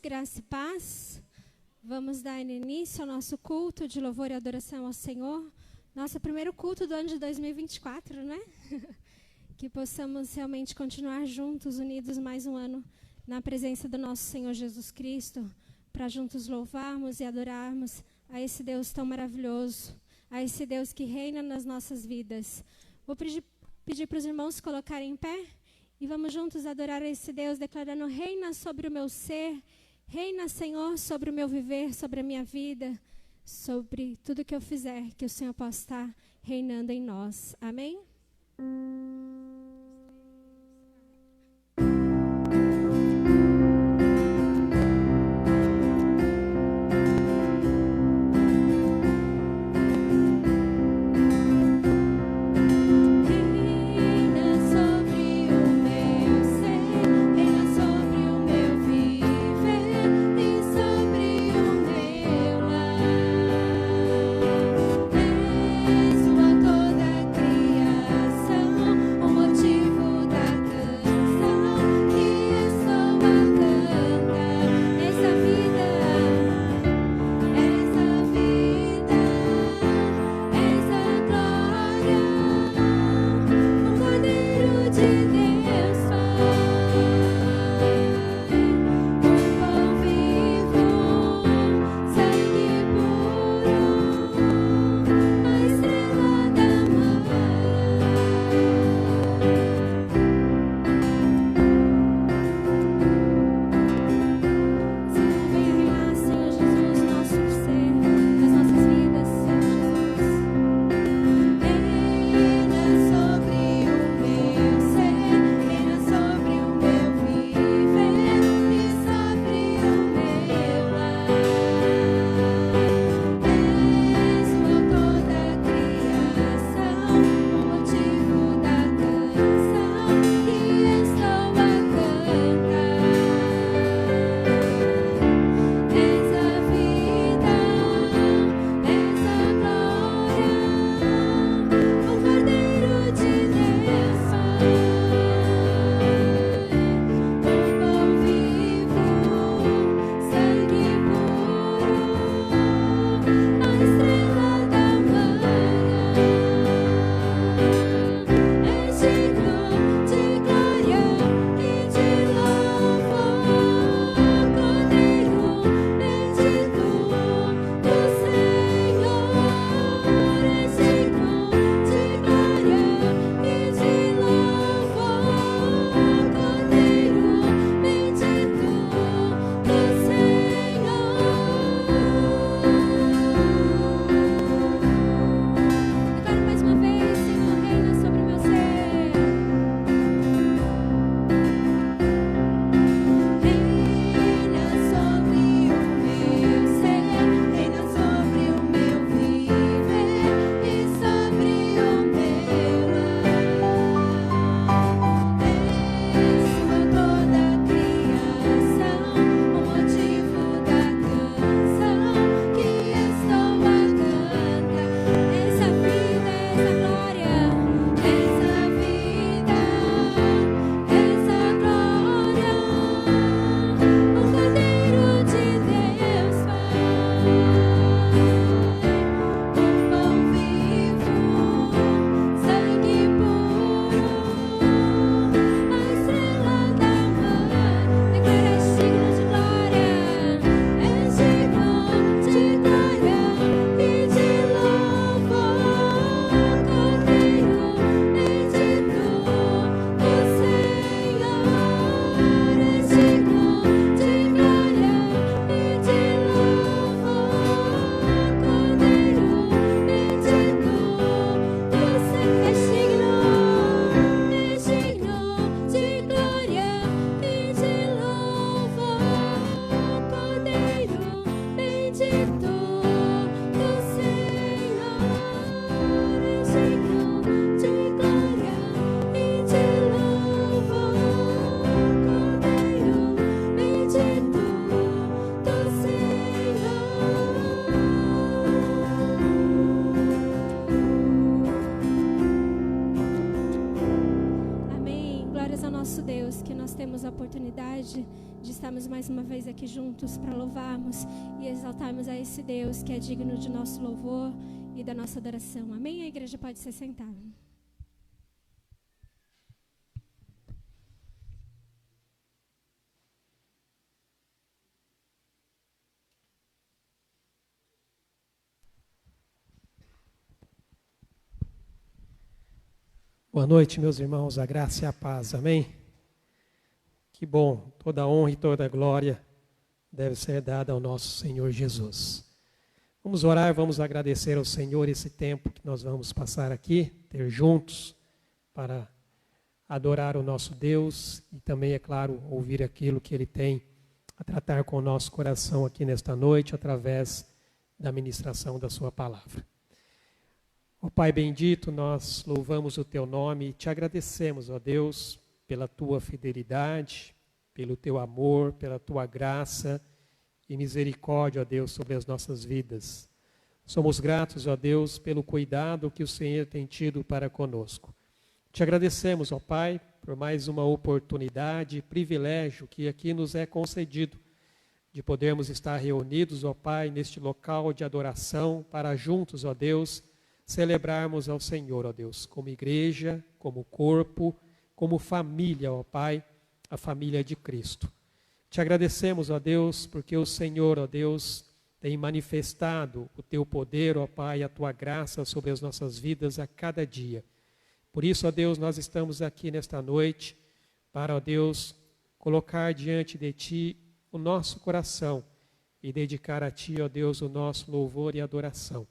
graça e paz. Vamos dar início ao nosso culto de louvor e adoração ao Senhor. Nosso primeiro culto do ano de 2024, né? Que possamos realmente continuar juntos, unidos mais um ano na presença do nosso Senhor Jesus Cristo, para juntos louvarmos e adorarmos a esse Deus tão maravilhoso, a esse Deus que reina nas nossas vidas. Vou pedir para os irmãos se colocarem em pé e vamos juntos adorar a esse Deus, declarando: reina sobre o meu ser, reina, Senhor, sobre o meu viver, sobre a minha vida, sobre tudo que eu fizer, que o Senhor possa estar reinando em nós. Amém? estarmos mais uma vez aqui juntos para louvarmos e exaltarmos a esse Deus que é digno de nosso louvor e da nossa adoração. Amém? A igreja pode se sentar. Boa noite, meus irmãos, a graça e a paz, amém? Que bom, toda a honra e toda a glória deve ser dada ao nosso Senhor Jesus. Vamos orar, vamos agradecer ao Senhor esse tempo que nós vamos passar aqui, ter juntos, para adorar o nosso Deus e também, é claro, ouvir aquilo que Ele tem a tratar com o nosso coração aqui nesta noite, através da ministração da Sua palavra. Ó Pai bendito, nós louvamos o Teu nome e te agradecemos, ó Deus, pela Tua fidelidade, pelo Teu amor, pela Tua graça e misericórdia, ó Deus, sobre as nossas vidas. Somos gratos, ó Deus, pelo cuidado que o Senhor tem tido para conosco. Te agradecemos, ó Pai, por mais uma oportunidade e privilégio que aqui nos é concedido de podermos estar reunidos, ó Pai, neste local de adoração para juntos, ó Deus, celebrarmos ao Senhor, ó Deus, como igreja, como corpo, como família, ó Pai, a família de Cristo. Te agradecemos, ó Deus, porque o Senhor, ó Deus, tem manifestado o Teu poder, ó Pai, a Tua graça sobre as nossas vidas a cada dia. Por isso, ó Deus, nós estamos aqui nesta noite para, ó Deus, colocar diante de Ti o nosso coração e dedicar a Ti, ó Deus, o nosso louvor e adoração.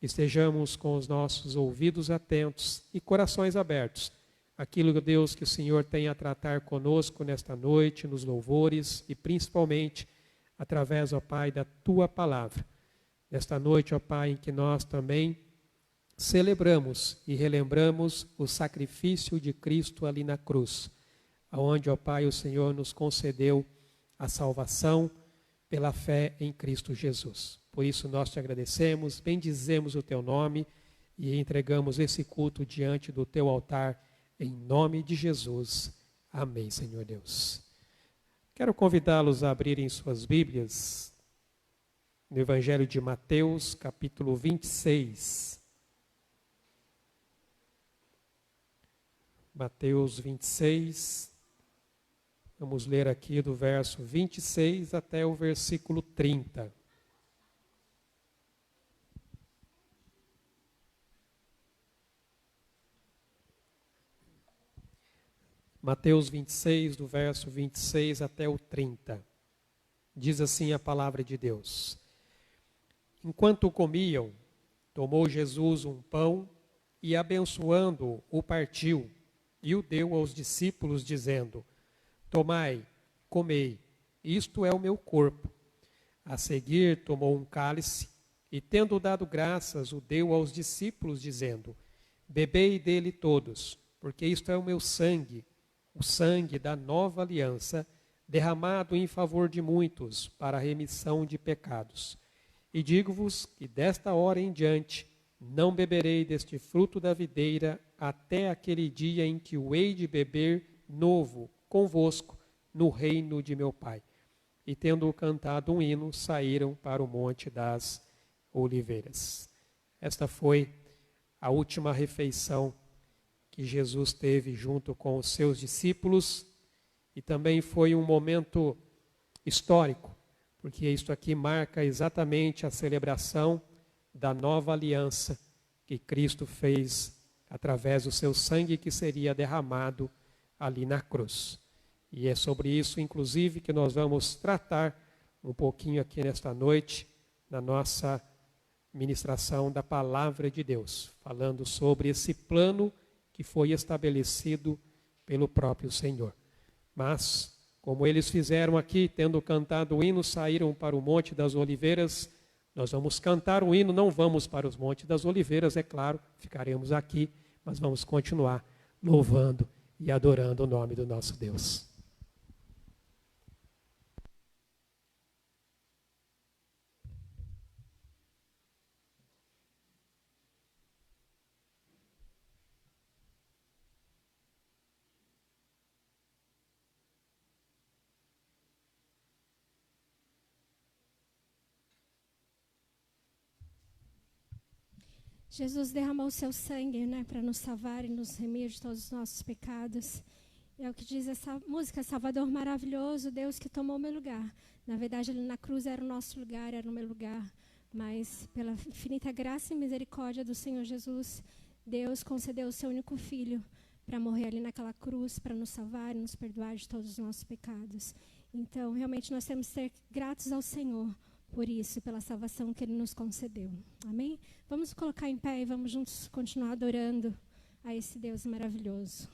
Estejamos com os nossos ouvidos atentos e corações abertos. Aquilo, Deus, que o Senhor tem a tratar conosco nesta noite, nos louvores e principalmente através, ó Pai, da Tua palavra. Nesta noite, ó Pai, em que nós também celebramos e relembramos o sacrifício de Cristo ali na cruz, aonde, ó Pai, o Senhor nos concedeu a salvação pela fé em Cristo Jesus. Por isso nós te agradecemos, bendizemos o Teu nome e entregamos esse culto diante do Teu altar, em nome de Jesus. Amém, Senhor Deus. Quero convidá-los a abrirem suas Bíblias no Evangelho de Mateus, capítulo 26. Mateus 26. Vamos ler aqui do verso 26 até o versículo 30. Mateus 26, do verso 26 até o 30. Diz assim a palavra de Deus. Enquanto comiam, tomou Jesus um pão e, abençoando-o, o partiu e o deu aos discípulos, dizendo: Tomai, comei, isto é o meu corpo. A seguir, tomou um cálice e, tendo dado graças, o deu aos discípulos, dizendo: Bebei dele todos, porque isto é o meu sangue, o sangue da nova aliança, derramado em favor de muitos para a remissão de pecados. E digo-vos que desta hora em diante não beberei deste fruto da videira até aquele dia em que o hei de beber novo convosco no reino de meu Pai. E tendo cantado um hino, saíram para o Monte das Oliveiras. Esta foi a última refeição que Jesus teve junto com os seus discípulos, e também foi um momento histórico, porque isto aqui marca exatamente a celebração da nova aliança que Cristo fez através do seu sangue que seria derramado ali na cruz. E é sobre isso, inclusive, que nós vamos tratar um pouquinho aqui nesta noite, na nossa ministração da Palavra de Deus, falando sobre esse plano que foi estabelecido pelo próprio Senhor. Mas, como eles fizeram aqui, tendo cantado o hino, saíram para o Monte das Oliveiras. Nós vamos cantar o hino, não vamos para os Montes das Oliveiras, é claro, ficaremos aqui, mas vamos continuar louvando e adorando o nome do nosso Deus. Jesus derramou o seu sangue, né, para nos salvar e nos remir de todos os nossos pecados. É o que diz essa música, Salvador maravilhoso, Deus que tomou o meu lugar. Na verdade, ali na cruz era o nosso lugar, era o meu lugar. Mas pela infinita graça e misericórdia do Senhor Jesus, Deus concedeu o seu único filho para morrer ali naquela cruz, para nos salvar e nos perdoar de todos os nossos pecados. Então, realmente, nós temos que ser gratos ao Senhor por isso, pela salvação que Ele nos concedeu. Amém? Vamos colocar em pé e vamos juntos continuar adorando a esse Deus maravilhoso.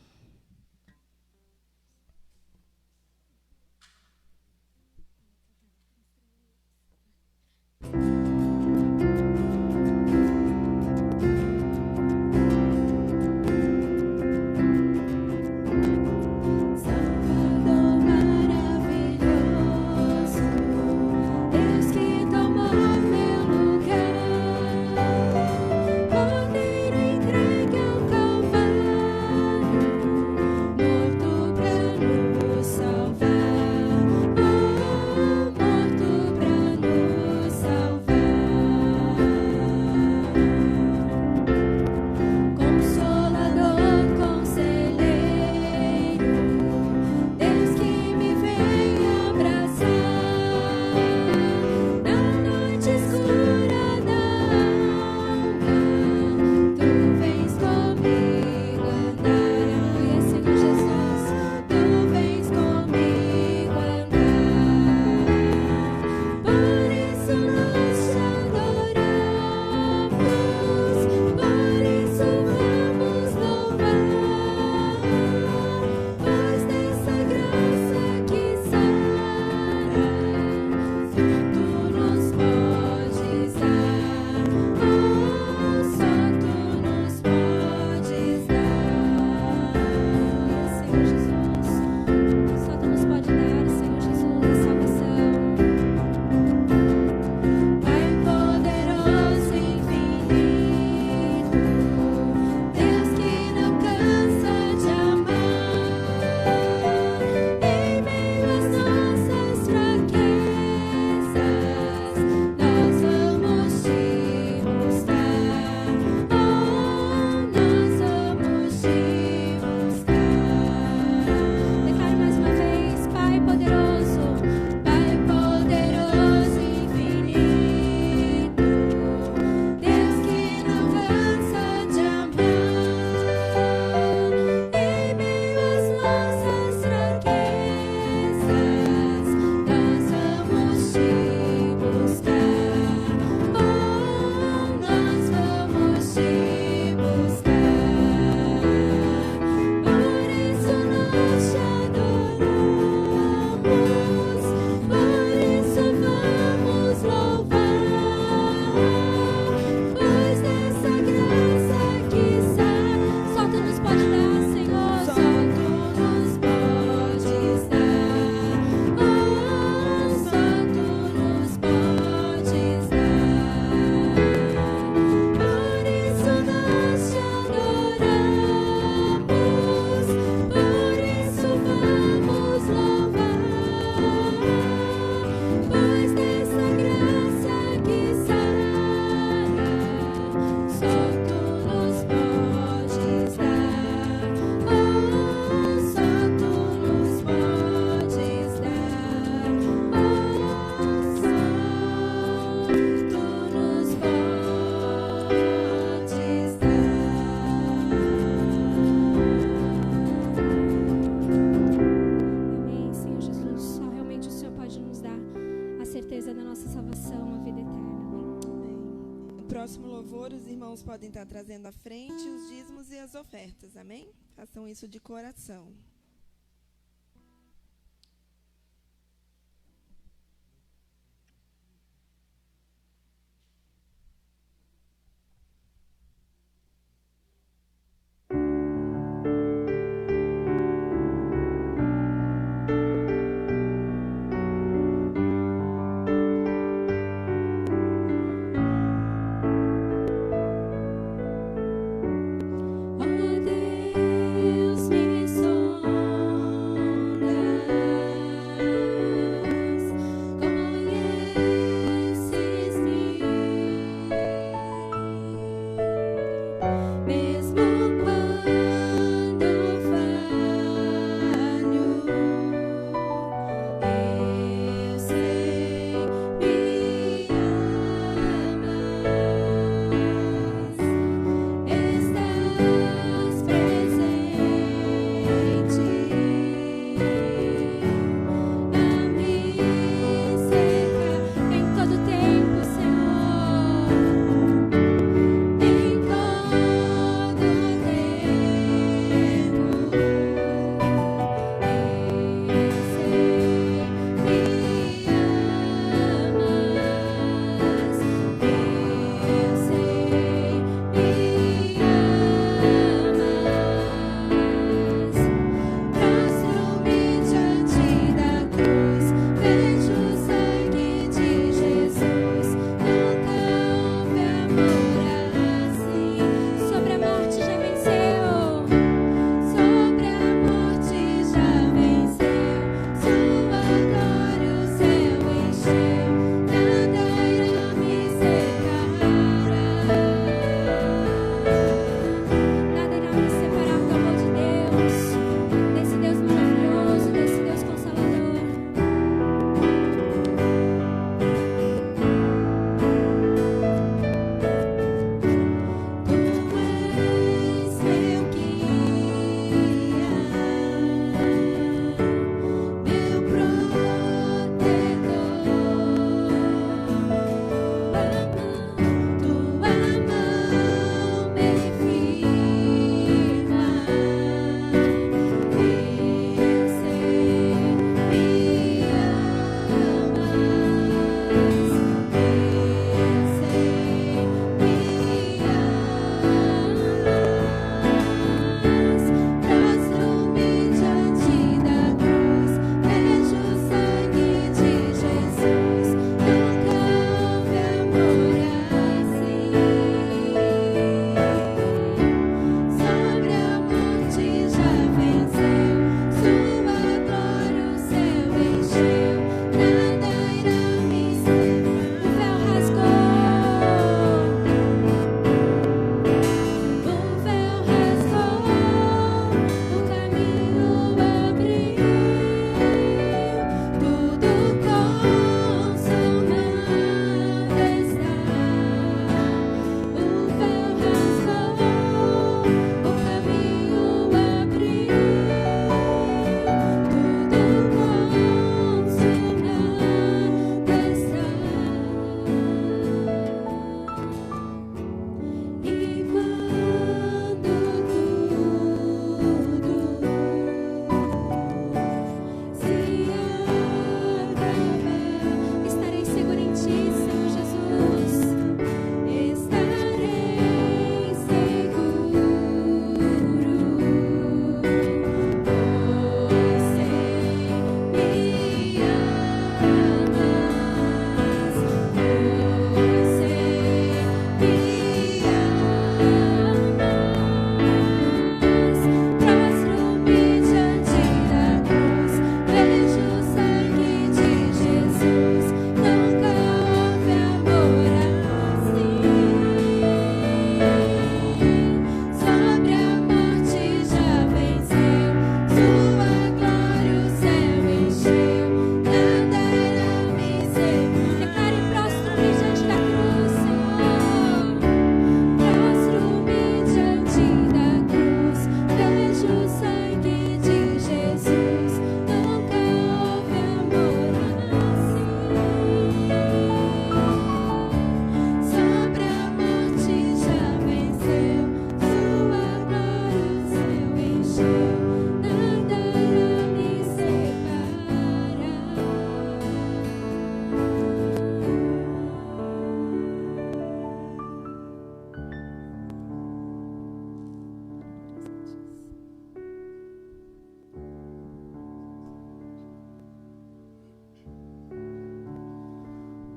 Podem estar trazendo à frente os dízimos e as ofertas, amém? Façam isso de coração. Oh Deus, me sonha.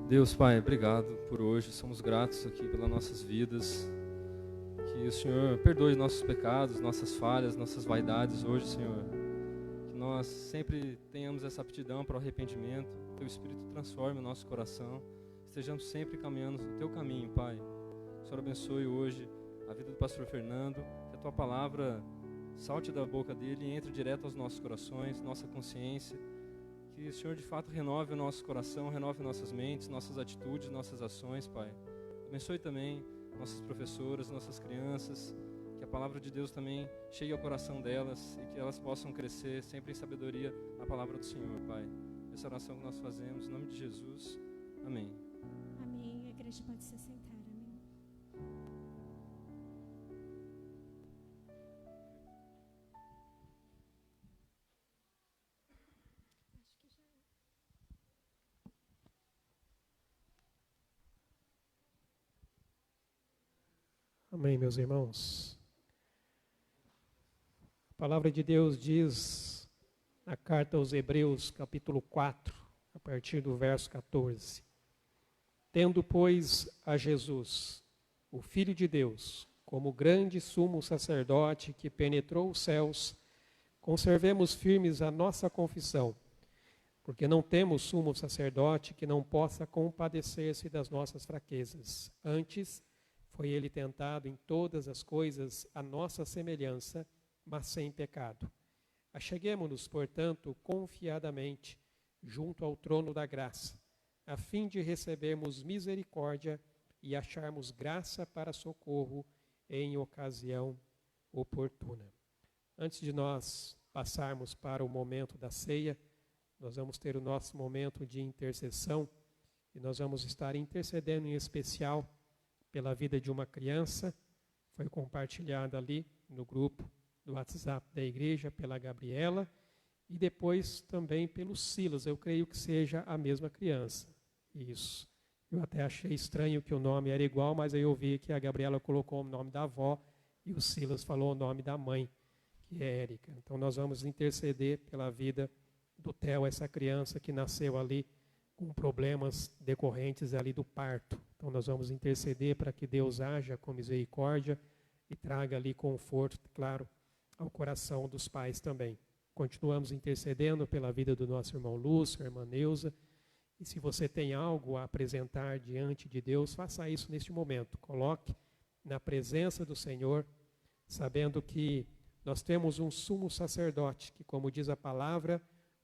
Deus, Pai, obrigado por hoje. Somos gratos aqui pelas nossas vidas. Que o Senhor perdoe nossos pecados, nossas falhas, nossas vaidades hoje, Senhor. Que nós sempre tenhamos essa aptidão para o arrependimento. Teu Espírito transforme o nosso coração. Estejamos sempre caminhando no Teu caminho, Pai. O Senhor abençoe hoje a vida do pastor Fernando. Que a Tua palavra salte da boca dele e entre direto aos nossos corações, nossa consciência. Que o Senhor de fato renove o nosso coração, renove nossas mentes, nossas atitudes, nossas ações, Pai. Abençoe também nossas professoras, nossas crianças, que a palavra de Deus também chegue ao coração delas e que elas possam crescer sempre em sabedoria na palavra do Senhor, Pai. Essa oração que nós fazemos, em nome de Jesus. Amém. Amém. A igreja pode se sentar. Amém. Amém, meus irmãos. A palavra de Deus diz na carta aos Hebreus, capítulo 4, a partir do verso 14. Tendo, pois, a Jesus, o Filho de Deus, como grande sumo sacerdote que penetrou os céus, conservemos firmes a nossa confissão, porque não temos sumo sacerdote que não possa compadecer-se das nossas fraquezas. Antes, foi ele tentado em todas as coisas à nossa semelhança, mas sem pecado. Acheguemo-nos, portanto, confiadamente junto ao trono da graça, a fim de recebermos misericórdia e acharmos graça para socorro em ocasião oportuna. Antes de nós passarmos para o momento da ceia, nós vamos ter o nosso momento de intercessão e nós vamos estar intercedendo em especial pela vida de uma criança. Foi compartilhada ali no grupo do WhatsApp da igreja pela Gabriela e depois também pelo Silas. Eu creio que seja a mesma criança. Isso. Eu até achei estranho que o nome era igual, mas aí eu vi que a Gabriela colocou o nome da avó e o Silas falou o nome da mãe, que é Érica. Então nós vamos interceder pela vida do Theo, essa criança que nasceu ali com problemas decorrentes ali do parto. Então nós vamos interceder para que Deus haja com misericórdia e traga ali conforto, claro, ao coração dos pais também. Continuamos intercedendo pela vida do nosso irmão Lúcio, irmã Neuza, e se você tem algo a apresentar diante de Deus, faça isso neste momento. Coloque na presença do Senhor, sabendo que nós temos um sumo sacerdote, que, como diz a palavra,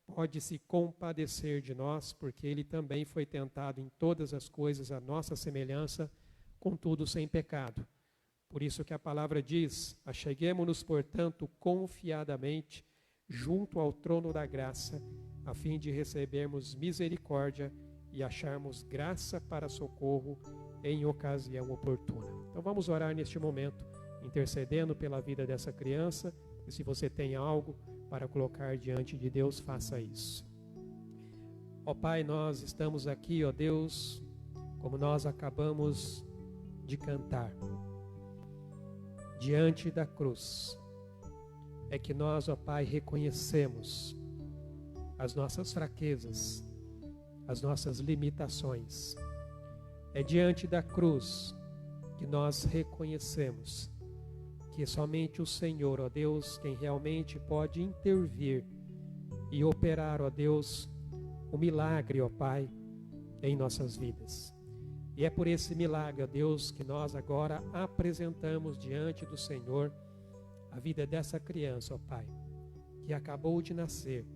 pode se compadecer de nós, porque ele também foi tentado em todas as coisas à nossa semelhança, contudo sem pecado. Por isso que a palavra diz: acheguemo-nos, portanto, confiadamente junto ao trono da graça, a fim de recebermos misericórdia e acharmos graça para socorro em ocasião oportuna. Então vamos orar neste momento, intercedendo pela vida dessa criança, e se você tem algo para colocar diante de Deus, faça isso. Ó Pai, nós estamos aqui, ó Deus, como nós acabamos de cantar, diante da cruz. É que nós, ó Pai, reconhecemos as nossas fraquezas, as nossas limitações. É diante da cruz que nós reconhecemos que somente o Senhor, ó Deus, quem realmente pode intervir e operar, ó Deus, o milagre, ó Pai, em nossas vidas. E é por esse milagre, ó Deus, que nós agora apresentamos diante do Senhor a vida dessa criança, ó Pai, que acabou de nascer,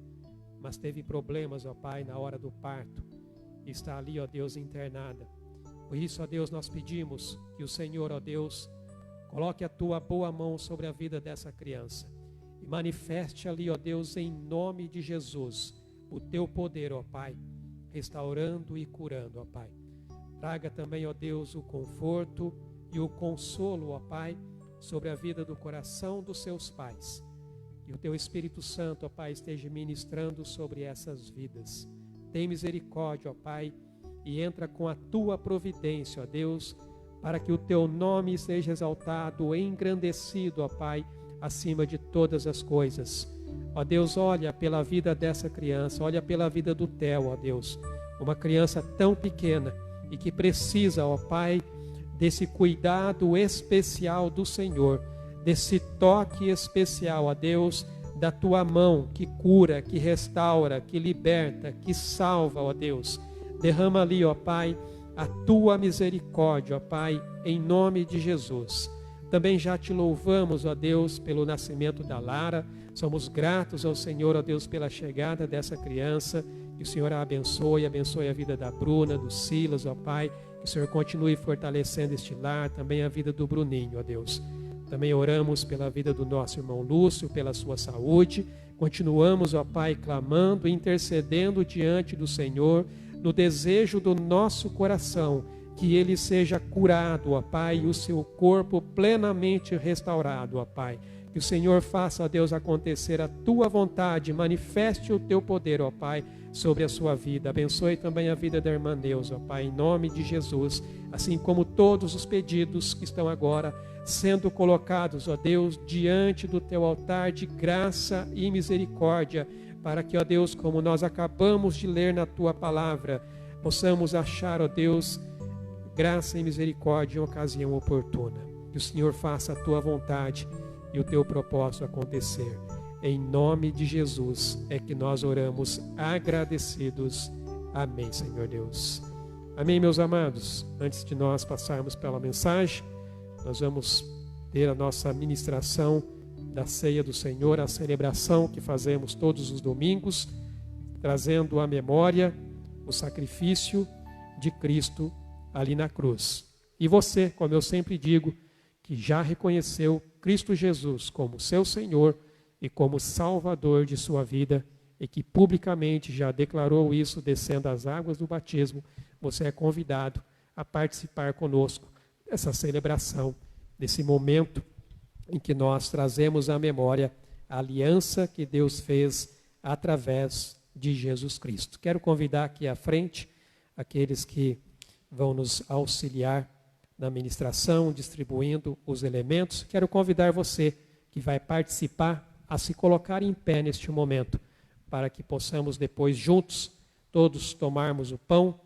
mas teve problemas, ó Pai, na hora do parto, e está ali, ó Deus, internada. Por isso, ó Deus, nós pedimos que o Senhor, ó Deus, coloque a tua boa mão sobre a vida dessa criança e manifeste ali, ó Deus, em nome de Jesus, o teu poder, ó Pai, restaurando e curando, ó Pai. Traga também, ó Deus, o conforto e o consolo, ó Pai, sobre a vida do coração dos seus pais. E o teu Espírito Santo, ó Pai, esteja ministrando sobre essas vidas. Tem misericórdia, ó Pai, e entra com a tua providência, ó Deus, para que o teu nome seja exaltado, engrandecido, ó Pai, acima de todas as coisas. Ó Deus, olha pela vida dessa criança, olha pela vida do Theo, ó Deus. uma criança tão pequena e que precisa, ó Pai, desse cuidado especial do Senhor, desse toque especial, ó Deus, da tua mão que cura, que restaura, que liberta, que salva, ó Deus. Derrama ali, ó Pai, a tua misericórdia, ó Pai, em nome de Jesus. Também já te louvamos, ó Deus, pelo nascimento da Lara. Somos gratos ao Senhor, ó Deus, pela chegada dessa criança. Que o Senhor a abençoe a vida da Bruna, do Silas, ó Pai. Que o Senhor continue fortalecendo este lar, também a vida do Bruninho, ó Deus. Também oramos pela vida do nosso irmão Lúcio, pela sua saúde. Continuamos, ó Pai, clamando, intercedendo diante do Senhor, no desejo do nosso coração, que ele seja curado, ó Pai, e o seu corpo plenamente restaurado, ó Pai. Que o Senhor faça, ó Deus, acontecer a tua vontade, manifeste o teu poder, ó Pai, sobre a sua vida. Abençoe também a vida da irmã Neuza, ó Pai, em nome de Jesus, assim como todos os pedidos que estão agora sendo colocados, ó Deus, diante do teu altar de graça e misericórdia, para que, ó Deus, como nós acabamos de ler na tua palavra, possamos achar, ó Deus, graça e misericórdia em ocasião oportuna. Que o Senhor faça a tua vontade e o teu propósito acontecer. Em nome de Jesus é que nós oramos agradecidos. Amém, Senhor Deus. Amém, meus amados. Antes de nós passarmos pela mensagem, nós vamos ter a nossa ministração da ceia do Senhor, a celebração que fazemos todos os domingos, trazendo à memória o sacrifício de Cristo ali na cruz. E você, como eu sempre digo, que já reconheceu Cristo Jesus como seu Senhor e como Salvador de sua vida, e que publicamente já declarou isso descendo as águas do batismo, você é convidado a participar conosco dessa celebração, desse momento em que nós trazemos à memória a aliança que Deus fez através de Jesus Cristo. Quero convidar aqui à frente aqueles que vão nos auxiliar na ministração, distribuindo os elementos. Quero convidar você que vai participar a se colocar em pé neste momento, para que possamos depois juntos, todos tomarmos o pão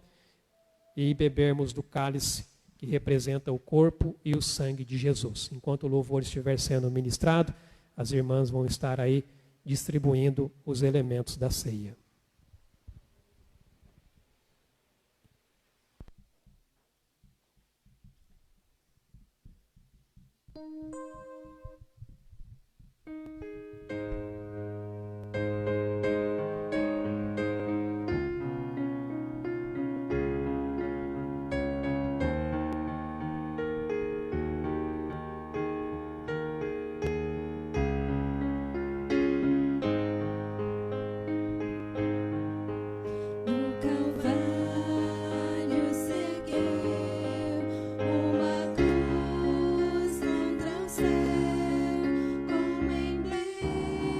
e bebermos do cálice que representa o corpo e o sangue de Jesus. Enquanto o louvor estiver sendo ministrado, as irmãs vão estar aí distribuindo os elementos da ceia. Uma cruz contra o céu, como emblema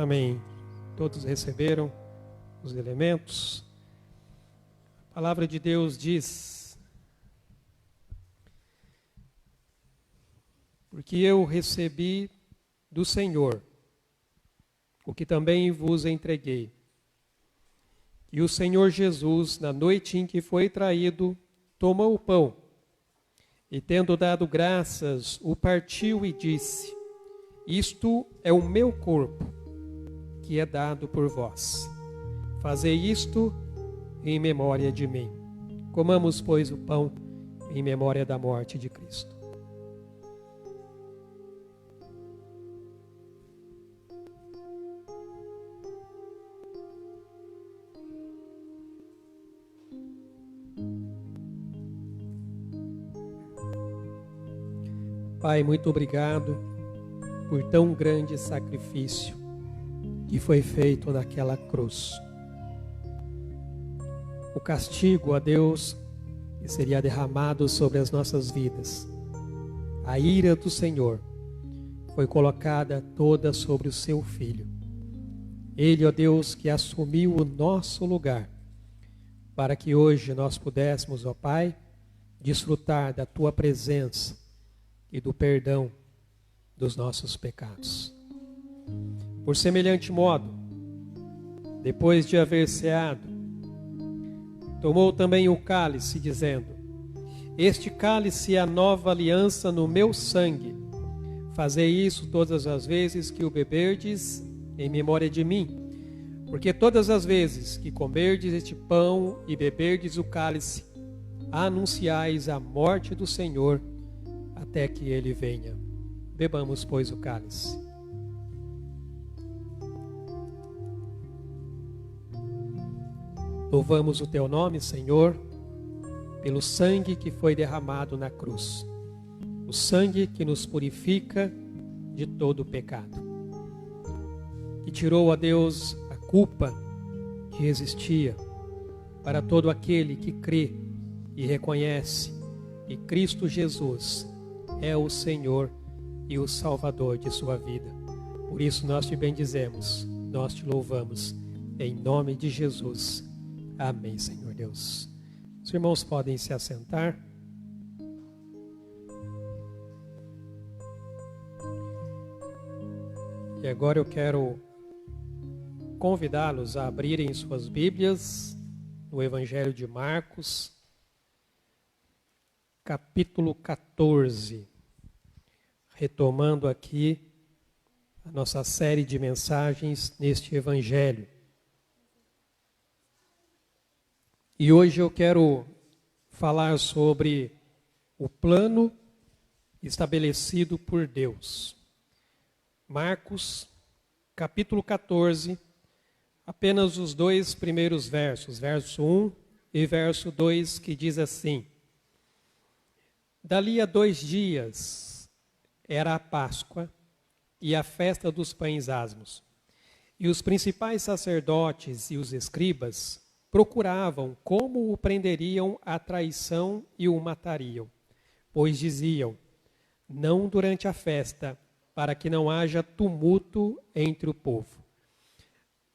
Amém. Todos receberam os elementos. A palavra de Deus diz: porque eu recebi do Senhor o que também vos entreguei. E o Senhor Jesus, na noite em que foi traído, tomou o pão e, tendo dado graças, o partiu e disse: isto é o meu corpo, que é dado por vós. Fazei isto em memória de mim. Comamos, pois, o pão em memória da morte de Cristo. Pai, muito obrigado por tão grande sacrifício que foi feito naquela cruz. O castigo, a Deus, que seria derramado sobre as nossas vidas, a ira do Senhor, foi colocada toda sobre o seu Filho. Ele, ó Deus, que assumiu o nosso lugar, para que hoje nós pudéssemos, ó Pai, desfrutar da Tua presença e do perdão dos nossos pecados. Por semelhante modo, depois de haver ceado, tomou também o cálice, dizendo: este cálice é a nova aliança no meu sangue. Fazei isso todas as vezes que o beberdes, em memória de mim. Porque todas as vezes que comerdes este pão e beberdes o cálice, anunciais a morte do Senhor até que ele venha. Bebamos, pois, o cálice. Louvamos o teu nome, Senhor, pelo sangue que foi derramado na cruz. O sangue que nos purifica de todo o pecado. Que tirou a Deus a culpa que existia para todo aquele que crê e reconhece que Cristo Jesus é o Senhor e o Salvador de sua vida. Por isso nós te bendizemos, nós te louvamos, em nome de Jesus. Amém, Senhor Deus. Os irmãos podem se assentar. E agora eu quero convidá-los a abrirem suas Bíblias no Evangelho de Marcos, capítulo 14. Retomando aqui a nossa série de mensagens neste Evangelho. E hoje eu quero falar sobre o plano estabelecido por Deus. Marcos, capítulo 14, apenas os dois primeiros versos, verso 1 e verso 2, que diz assim: dali a 2 dias era a Páscoa e a festa dos pães asmos. E os principais sacerdotes e os escribas procuravam como o prenderiam à traição e o matariam, pois diziam: não durante a festa, para que não haja tumulto entre o povo.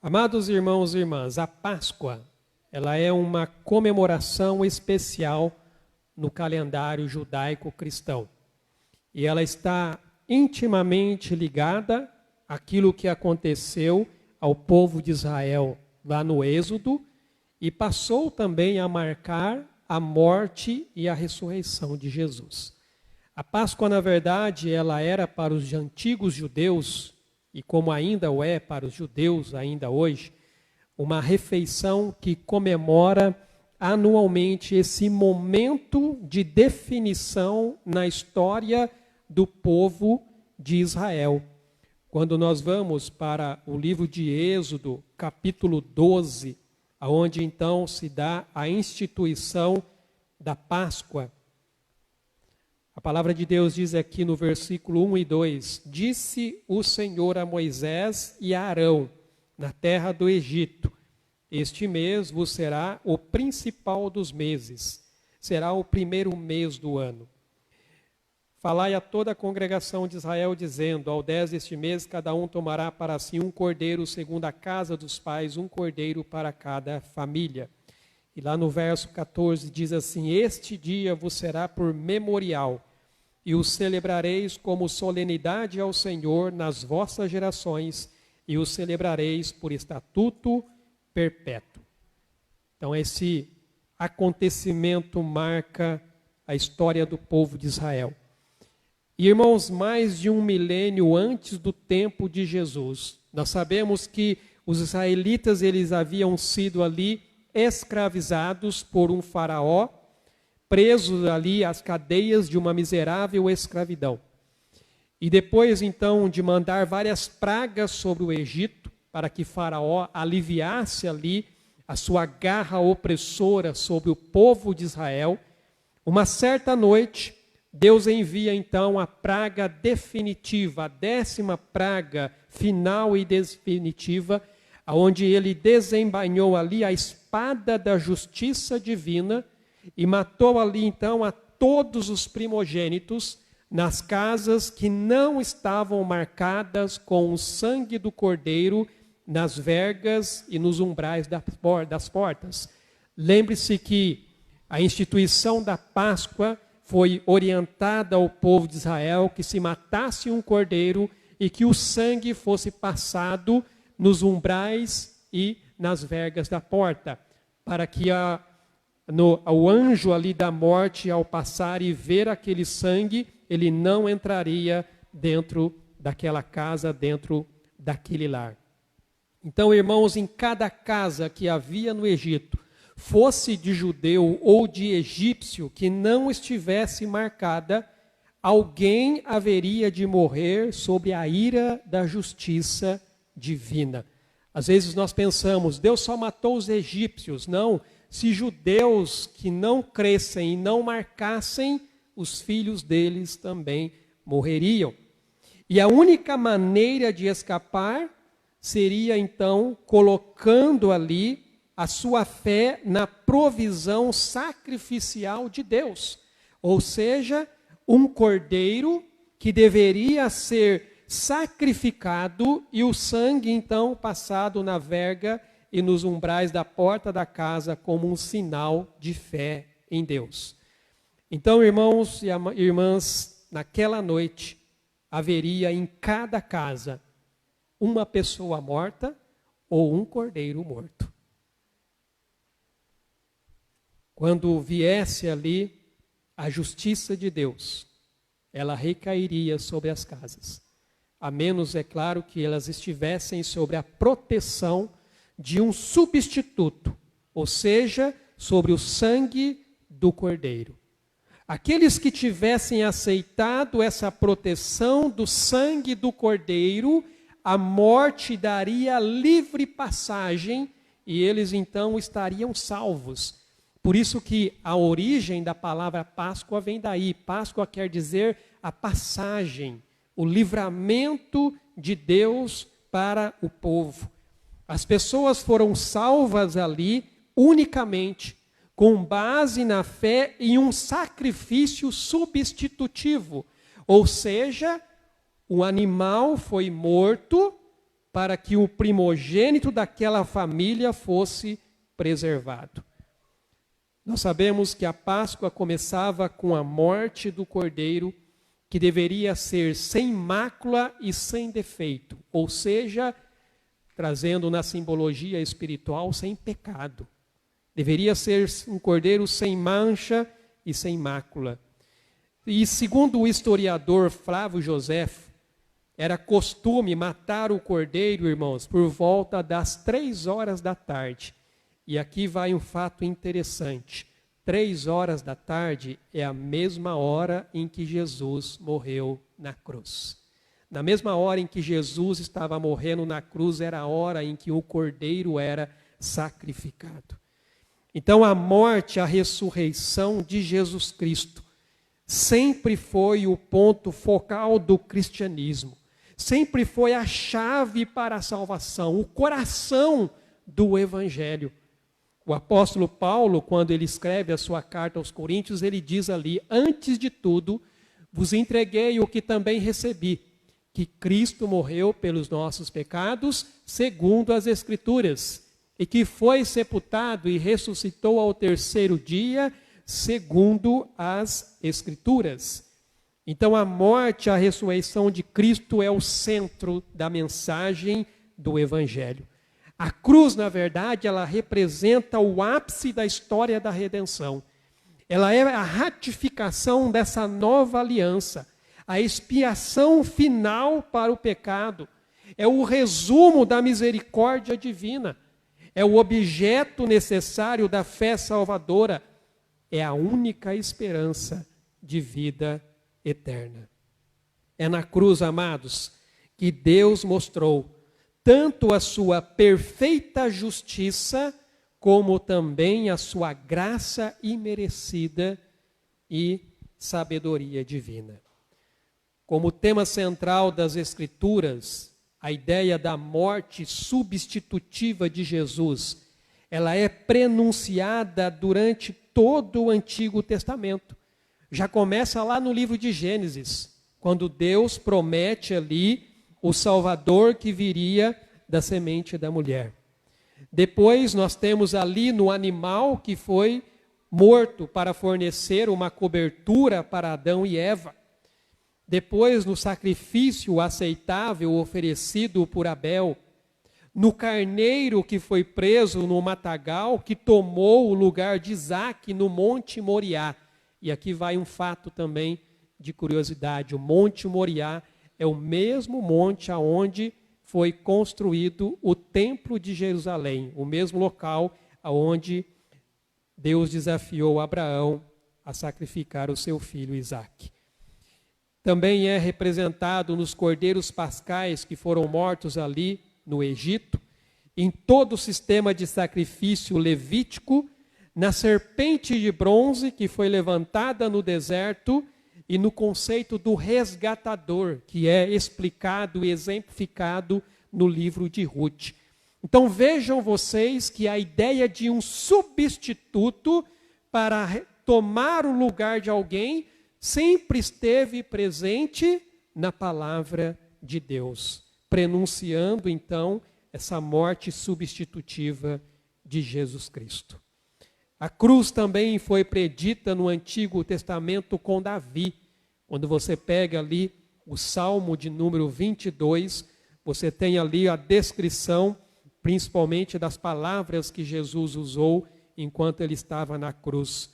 Amados irmãos e irmãs, a Páscoa, ela é uma comemoração especial no calendário judaico-cristão. E ela está intimamente ligada àquilo que aconteceu ao povo de Israel lá no Êxodo e passou também a marcar a morte e a ressurreição de Jesus. A Páscoa, na verdade, ela era para os antigos judeus, e como ainda o é para os judeus ainda hoje, uma refeição que comemora anualmente esse momento de definição na história do povo de Israel. Quando nós vamos para o livro de Êxodo, capítulo 12, onde então se dá a instituição da Páscoa, a palavra de Deus diz aqui no versículo 1 e 2: disse o Senhor a Moisés e a Arão, na terra do Egito: este mês vos será o principal dos meses, será o primeiro mês do ano. falai a toda a congregação de Israel, dizendo, ao 10 deste mês, cada um tomará para si um cordeiro, segundo a casa dos pais, um cordeiro para cada família. E lá no verso 14 diz assim, este dia vos será por memorial, e o celebrareis como solenidade ao Senhor nas vossas gerações, e o celebrareis por estatuto perpétuo. Então esse acontecimento marca a história do povo de Israel. E, irmãos, mais de 1 milênio antes do tempo de Jesus, nós sabemos que os israelitas eles haviam sido ali escravizados por um faraó, presos ali às cadeias de uma miserável escravidão. E depois, então, de mandar várias pragas sobre o Egito, para que faraó aliviasse ali a sua garra opressora sobre o povo de Israel, uma certa noite, Deus envia então a praga definitiva, a 10ª praga final e definitiva, onde ele desembainhou ali a espada da justiça divina e matou ali então a todos os primogênitos nas casas que não estavam marcadas com o sangue do cordeiro nas vergas e nos umbrais das portas. Lembre-se que a instituição da Páscoa foi orientada ao povo de Israel que se matasse um cordeiro e que o sangue fosse passado nos umbrais e nas vergas da porta, para que o anjo ali da morte, ao passar e ver aquele sangue, ele não entraria dentro daquela casa, dentro daquele lar. Então, irmãos, em cada casa que havia no Egito, fosse de judeu ou de egípcio que não estivesse marcada, alguém haveria de morrer sob a ira da justiça divina. Às vezes nós pensamos, Deus só matou os egípcios. Não, se judeus que não crescem e não marcassem, os filhos deles também morreriam. E a única maneira de escapar seria então colocando ali a sua fé na provisão sacrificial de Deus. Ou seja, um cordeiro que deveria ser sacrificado e o sangue então passado na verga e nos umbrais da porta da casa como um sinal de fé em Deus. Então, irmãos e irmãs, naquela noite haveria em cada casa uma pessoa morta ou um cordeiro morto. Quando viesse ali a justiça de Deus, ela recairia sobre as casas. A menos, é claro, que elas estivessem sobre a proteção de um substituto, ou seja, sobre o sangue do cordeiro. Aqueles que tivessem aceitado essa proteção do sangue do cordeiro, a morte daria livre passagem e eles então estariam salvos. Por isso que a origem da palavra Páscoa vem daí. Páscoa quer dizer a passagem, o livramento de Deus para o povo. As pessoas foram salvas ali unicamente com base na fé em um sacrifício substitutivo. Ou seja, o animal foi morto para que o primogênito daquela família fosse preservado. Nós sabemos que a Páscoa começava com a morte do cordeiro, que deveria ser sem mácula e sem defeito, ou seja, trazendo na simbologia espiritual, sem pecado. Deveria ser um cordeiro sem mancha e sem mácula. E segundo o historiador Flávio Joséfo, era costume matar o cordeiro, irmãos, por volta das 3 horas da tarde. E aqui vai um fato interessante. 3 horas da tarde é a mesma hora em que Jesus morreu na cruz. Na mesma hora em que Jesus estava morrendo na cruz, era a hora em que o cordeiro era sacrificado. Então a morte, a ressurreição de Jesus Cristo sempre foi o ponto focal do cristianismo. Sempre foi a chave para a salvação, o coração do evangelho. O apóstolo Paulo, quando ele escreve a sua carta aos Coríntios, ele diz ali, antes de tudo, vos entreguei o que também recebi, que Cristo morreu pelos nossos pecados, segundo as Escrituras, e que foi sepultado e ressuscitou ao terceiro dia, segundo as Escrituras. Então, a morte e a ressurreição de Cristo é o centro da mensagem do Evangelho. A cruz, na verdade, ela representa o ápice da história da redenção. Ela é a ratificação dessa nova aliança, a expiação final para o pecado. É o resumo da misericórdia divina. É o objeto necessário da fé salvadora. É a única esperança de vida eterna. É na cruz, amados, que Deus mostrou tanto a sua perfeita justiça, como também a sua graça imerecida e sabedoria divina. Como tema central das Escrituras, a ideia da morte substitutiva de Jesus, ela é prenunciada durante todo o Antigo Testamento. Já começa lá no livro de Gênesis, quando Deus promete ali o Salvador que viria da semente da mulher. Depois nós temos ali no animal que foi morto para fornecer uma cobertura para Adão e Eva. Depois no sacrifício aceitável oferecido por Abel. No carneiro que foi preso no matagal, que tomou o lugar de Isaque no Monte Moriá. E aqui vai um fato também de curiosidade. O Monte Moriá é o mesmo monte aonde foi construído o Templo de Jerusalém, o mesmo local aonde Deus desafiou Abraão a sacrificar o seu filho Isaque. Também é representado nos cordeiros pascais que foram mortos ali no Egito, em todo o sistema de sacrifício levítico, na serpente de bronze que foi levantada no deserto, e no conceito do resgatador, que é explicado e exemplificado no livro de Ruth. Então vejam vocês que a ideia de um substituto para tomar o lugar de alguém sempre esteve presente na palavra de Deus, prenunciando então essa morte substitutiva de Jesus Cristo. A cruz também foi predita no Antigo Testamento com Davi. Quando você pega ali o Salmo de número 22, você tem ali a descrição, principalmente das palavras que Jesus usou enquanto ele estava na cruz.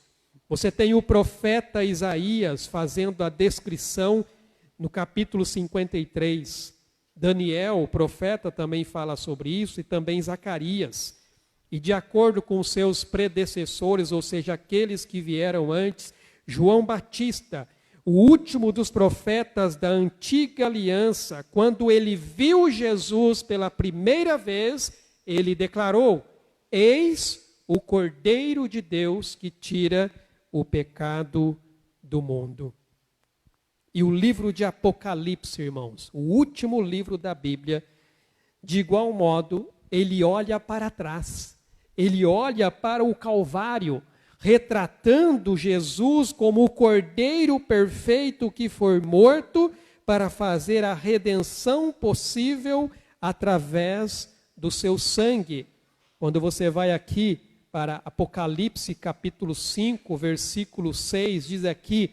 Você tem o profeta Isaías fazendo a descrição no capítulo 53. Daniel, o profeta, também fala sobre isso, e também Zacarias. E de acordo com os seus predecessores, ou seja, aqueles que vieram antes, João Batista, o último dos profetas da antiga aliança, quando ele viu Jesus pela primeira vez, ele declarou: eis o Cordeiro de Deus que tira o pecado do mundo. E o livro de Apocalipse, irmãos, o último livro da Bíblia, de igual modo, ele olha para trás. Ele olha para o Calvário, retratando Jesus como o Cordeiro perfeito que foi morto para fazer a redenção possível através do seu sangue. Quando você vai aqui para Apocalipse capítulo 5, versículo 6, diz aqui: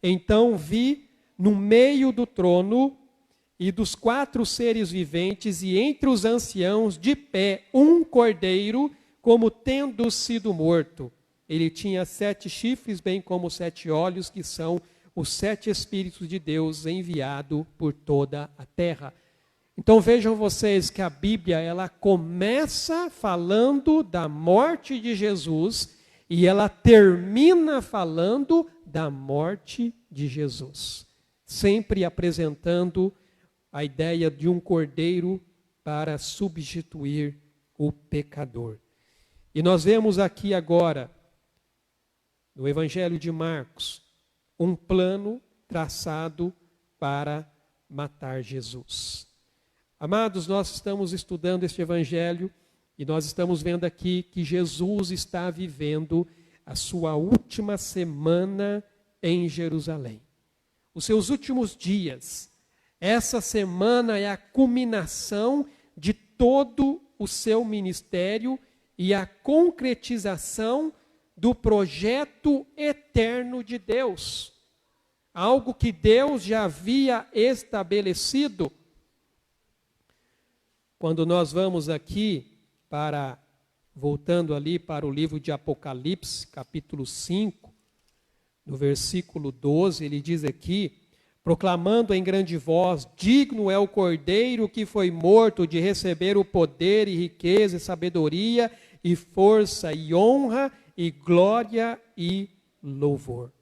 então vi no meio do trono e dos 4 seres viventes e entre os anciãos de pé um cordeiro como tendo sido morto. Ele tinha 7 chifres, bem como 7 olhos, que são os 7 Espíritos de Deus enviados por toda a terra. Então vejam vocês que a Bíblia, ela começa falando da morte de Jesus e ela termina falando da morte de Jesus. Sempre apresentando a ideia de um cordeiro para substituir o pecador. E nós vemos aqui agora, no Evangelho de Marcos, um plano traçado para matar Jesus. Amados, nós estamos estudando este Evangelho e nós estamos vendo aqui que Jesus está vivendo a sua última semana em Jerusalém. os seus últimos dias. Essa semana é a culminação de todo o seu ministério e a concretização do projeto eterno de Deus. Algo que Deus já havia estabelecido. Quando nós vamos aqui voltando ali para o livro de Apocalipse, capítulo 5, no versículo 12, ele diz aqui, proclamando em grande voz, digno é o Cordeiro que foi morto de receber o poder e riqueza e sabedoria e força e honra e glória e louvor.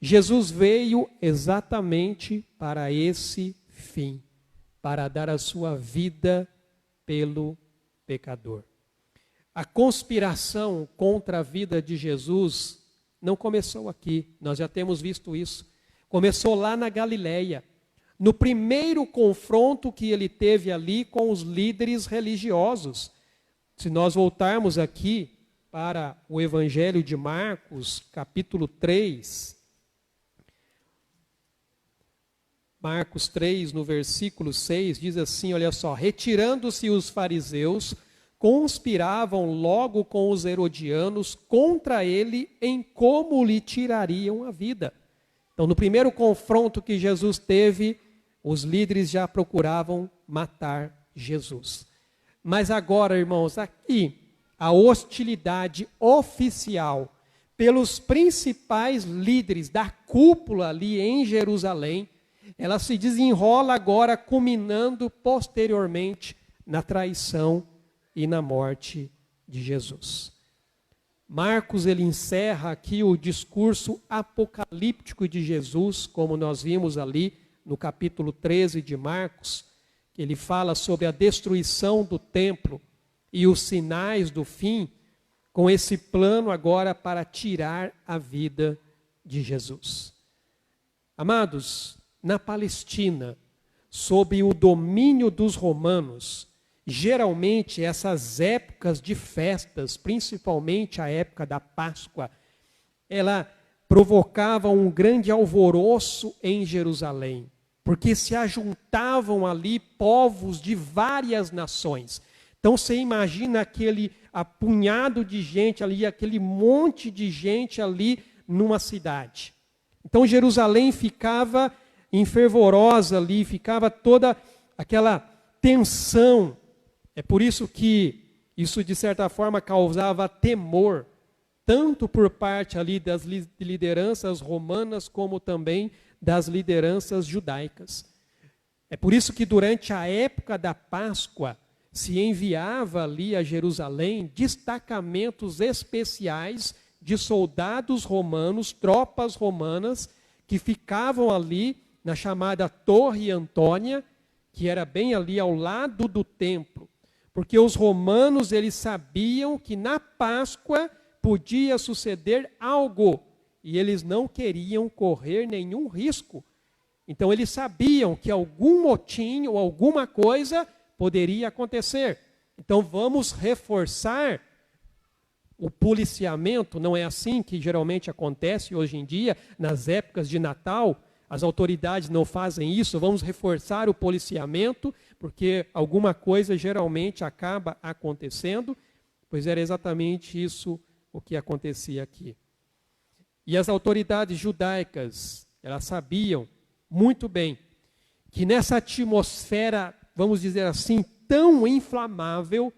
Jesus veio exatamente para esse fim, para dar a sua vida pelo pecador. A conspiração contra a vida de Jesus não começou aqui, nós já temos visto isso. Começou lá na Galileia, no primeiro confronto que ele teve ali com os líderes religiosos. Se nós voltarmos aqui para o Evangelho de Marcos, capítulo 3, Marcos 3, no versículo 6, diz assim, olha só, retirando-se os fariseus, conspiravam logo com os herodianos contra ele em como lhe tirariam a vida. Então, no primeiro confronto que Jesus teve, os líderes já procuravam matar Jesus. Mas agora, irmãos, aqui, a hostilidade oficial pelos principais líderes da cúpula ali em Jerusalém, ela se desenrola agora, culminando posteriormente na traição e na morte de Jesus. Marcos, ele encerra aqui o discurso apocalíptico de Jesus, como nós vimos ali no capítulo 13 de Marcos, que ele fala sobre a destruição do templo e os sinais do fim, com esse plano agora para tirar a vida de Jesus. Amados, na Palestina, sob o domínio dos romanos, geralmente essas épocas de festas, principalmente a época da Páscoa, ela provocava um grande alvoroço em Jerusalém, porque se ajuntavam ali povos de várias nações. Então você imagina aquele apunhado de gente ali, aquele monte de gente ali numa cidade. Então Jerusalém ficava enfervorosa ali, ficava toda aquela tensão. É por isso que isso, de certa forma, causava temor, tanto por parte ali das lideranças romanas, como também das lideranças judaicas. É por isso que durante a época da Páscoa, se enviava ali a Jerusalém destacamentos especiais de soldados romanos, tropas romanas, que ficavam ali na chamada Torre Antônia, que era bem ali ao lado do templo. Porque os romanos, eles sabiam que na Páscoa podia suceder algo, e eles não queriam correr nenhum risco. Então eles sabiam que algum motim ou alguma coisa poderia acontecer. Então vamos reforçar o policiamento, não é assim que geralmente acontece hoje em dia, nas épocas de Natal. As autoridades não fazem isso, vamos reforçar o policiamento, porque alguma coisa geralmente acaba acontecendo, pois era exatamente isso o que acontecia aqui. E as autoridades judaicas, elas sabiam muito bem que nessa atmosfera, vamos dizer assim, tão inflamável,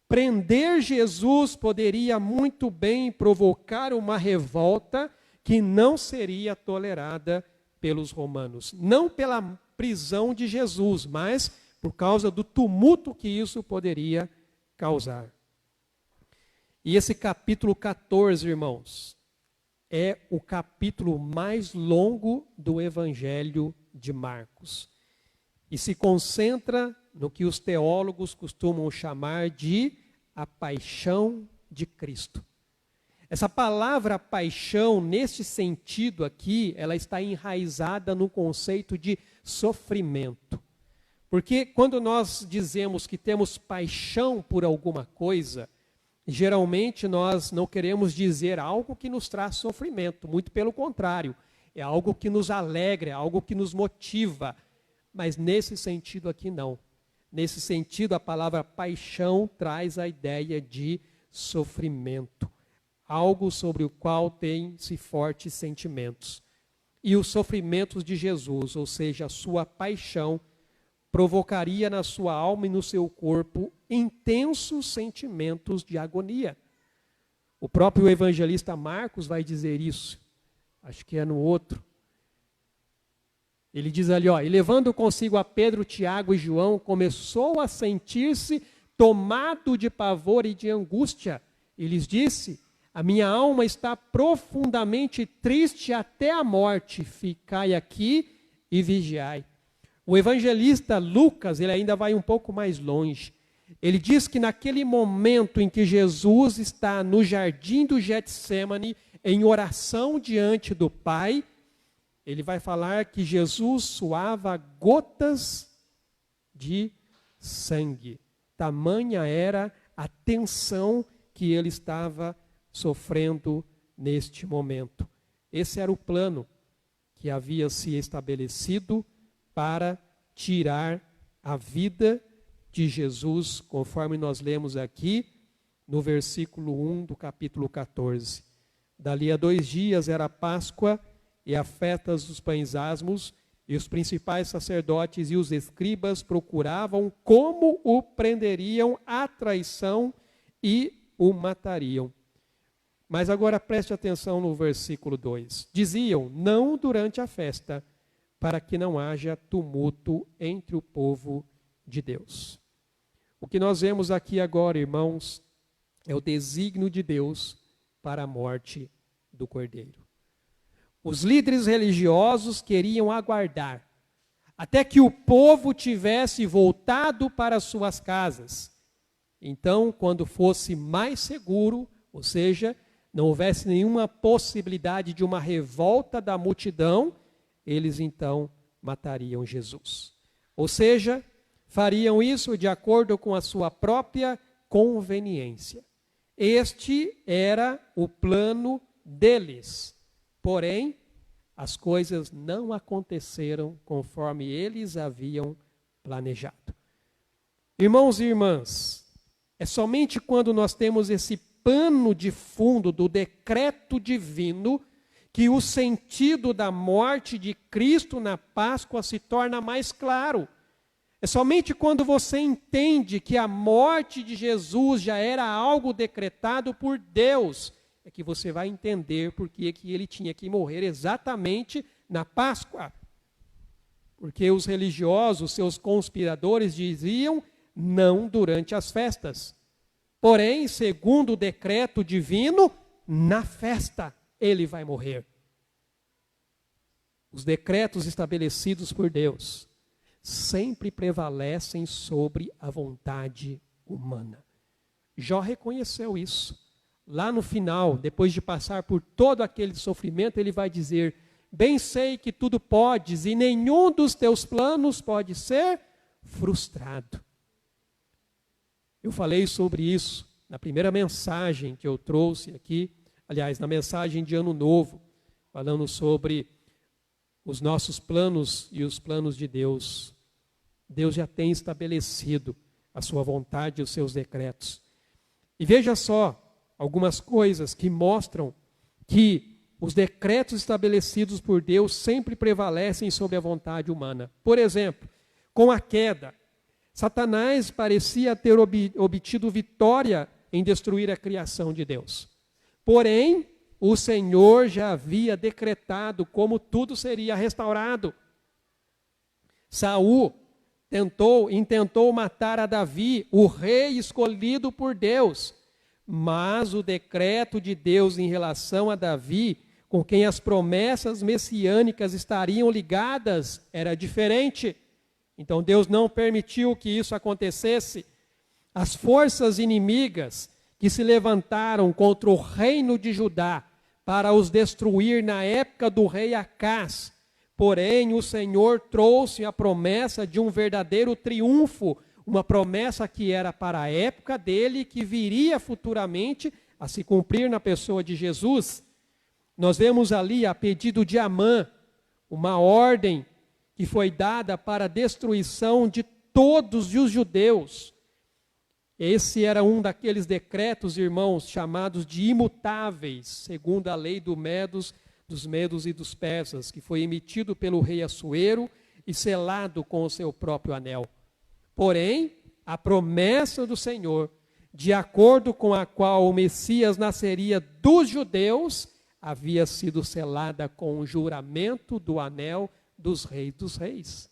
prender Jesus poderia muito bem provocar uma revolta que não seria tolerada pelos romanos. Não pela prisão de Jesus, mas por causa do tumulto que isso poderia causar. E esse capítulo 14, irmãos, é o capítulo mais longo do Evangelho de Marcos. E se concentra no que os teólogos costumam chamar de a paixão de Cristo. Essa palavra paixão, nesse sentido aqui, ela está enraizada no conceito de sofrimento. Porque quando nós dizemos que temos paixão por alguma coisa, geralmente nós não queremos dizer algo que nos traz sofrimento, muito pelo contrário. é algo que nos alegra, é algo que nos motiva. Mas nesse sentido aqui não. Nesse sentido, a palavra paixão traz a ideia de sofrimento. Algo sobre o qual tem-se fortes sentimentos. E os sofrimentos de Jesus, ou seja, a sua paixão, provocaria na sua alma e no seu corpo intensos sentimentos de agonia. O próprio evangelista Marcos vai dizer isso. Acho que é no outro. Ele diz ali, e levando consigo a Pedro, Tiago e João, começou a sentir-se tomado de pavor e de angústia. E lhes disse: a minha alma está profundamente triste até a morte. Ficai aqui e vigiai. O evangelista Lucas, ele ainda vai um pouco mais longe. Ele diz que naquele momento em que Jesus está no jardim do Getsêmani, em oração diante do Pai, ele vai falar que Jesus suava gotas de sangue. Tamanha era a tensão que ele estava sofrendo neste momento. Esse era o plano que havia se estabelecido para tirar a vida de Jesus, conforme nós lemos aqui no versículo 1 do capítulo 14. Dali a 2 dias era a Páscoa e a festa dos pães asmos, e os principais sacerdotes e os escribas procuravam como o prenderiam à traição e o matariam. Mas agora preste atenção no versículo 2. Diziam, não durante a festa, para que não haja tumulto entre o povo de Deus. O que nós vemos aqui agora, irmãos, é o desígnio de Deus para a morte do Cordeiro. Os líderes religiosos queriam aguardar até que o povo tivesse voltado para suas casas. Então, quando fosse mais seguro, ou seja, não houvesse nenhuma possibilidade de uma revolta da multidão, eles então matariam Jesus. Ou seja, fariam isso de acordo com a sua própria conveniência. Este era o plano deles. Porém, as coisas não aconteceram conforme eles haviam planejado. Irmãos e irmãs, é somente quando nós temos esse pano de fundo do decreto divino que o sentido da morte de Cristo na Páscoa se torna mais claro. É somente quando você entende que a morte de Jesus já era algo decretado por Deus, é que você vai entender por que ele tinha que morrer exatamente na Páscoa. Porque os religiosos, seus conspiradores, diziam não durante as festas. Porém, segundo o decreto divino, na festa ele vai morrer. Os decretos estabelecidos por Deus sempre prevalecem sobre a vontade humana. Jó reconheceu isso. Lá no final, depois de passar por todo aquele sofrimento, ele vai dizer: bem sei que tudo podes e nenhum dos teus planos pode ser frustrado. Eu falei sobre isso na primeira mensagem que eu trouxe aqui, aliás, na mensagem de Ano Novo, falando sobre os nossos planos e os planos de Deus. Deus já tem estabelecido a sua vontade e os seus decretos. E veja só algumas coisas que mostram que os decretos estabelecidos por Deus sempre prevalecem sobre a vontade humana. Por exemplo, com a queda, Satanás parecia ter obtido vitória em destruir a criação de Deus. Porém, o Senhor já havia decretado como tudo seria restaurado. Saul intentou matar a Davi, o rei escolhido por Deus. Mas o decreto de Deus em relação a Davi, com quem as promessas messiânicas estariam ligadas, era diferente. Então Deus não permitiu que isso acontecesse. As forças inimigas que se levantaram contra o reino de Judá para os destruir na época do rei Acás. Porém, o Senhor trouxe a promessa de um verdadeiro triunfo, uma promessa que era para a época dele, que viria futuramente a se cumprir na pessoa de Jesus. Nós vemos ali, a pedido de Amã, uma ordem que foi dada para a destruição de todos os judeus. Esse era um daqueles decretos, irmãos, chamados de imutáveis, segundo a lei dos medos e dos persas, que foi emitido pelo rei Assuero e selado com o seu próprio anel. Porém, a promessa do Senhor, de acordo com a qual o Messias nasceria dos judeus, havia sido selada com o juramento do anel dos reis.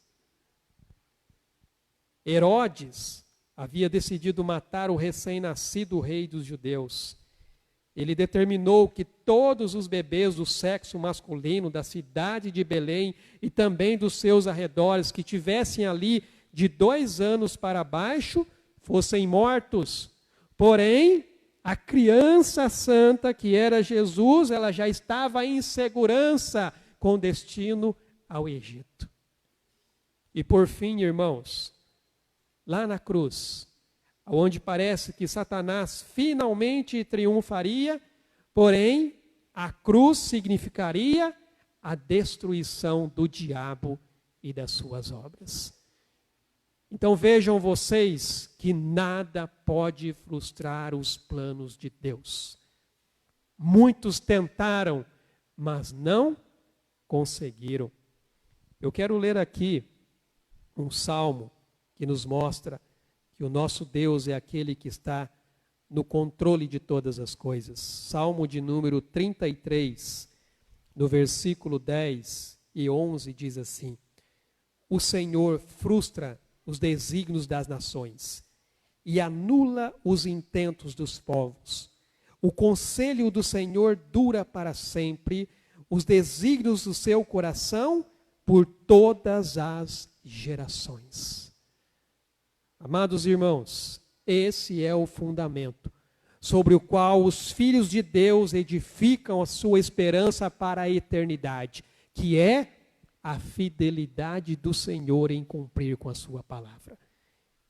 Herodes havia decidido matar o recém-nascido rei dos judeus. Ele determinou que todos os bebês do sexo masculino da cidade de Belém e também dos seus arredores que tivessem ali de 2 anos para baixo fossem mortos. Porém, a criança santa, que era Jesus, ela já estava em segurança com destino ao Egito. E por fim, irmãos, lá na cruz, onde parece que Satanás finalmente triunfaria, porém, a cruz significaria a destruição do diabo e das suas obras. Então vejam vocês que nada pode frustrar os planos de Deus. Muitos tentaram, mas não conseguiram. Eu quero ler aqui um salmo que nos mostra que o nosso Deus é aquele que está no controle de todas as coisas. Salmo de número 33, no versículo 10 e 11, diz assim: O Senhor frustra os desígnios das nações e anula os intentos dos povos. O conselho do Senhor dura para sempre, os desígnios do seu coração por todas as gerações. Amados irmãos, esse é o fundamento sobre o qual os filhos de Deus edificam a sua esperança para a eternidade, que é a fidelidade do Senhor em cumprir com a sua palavra.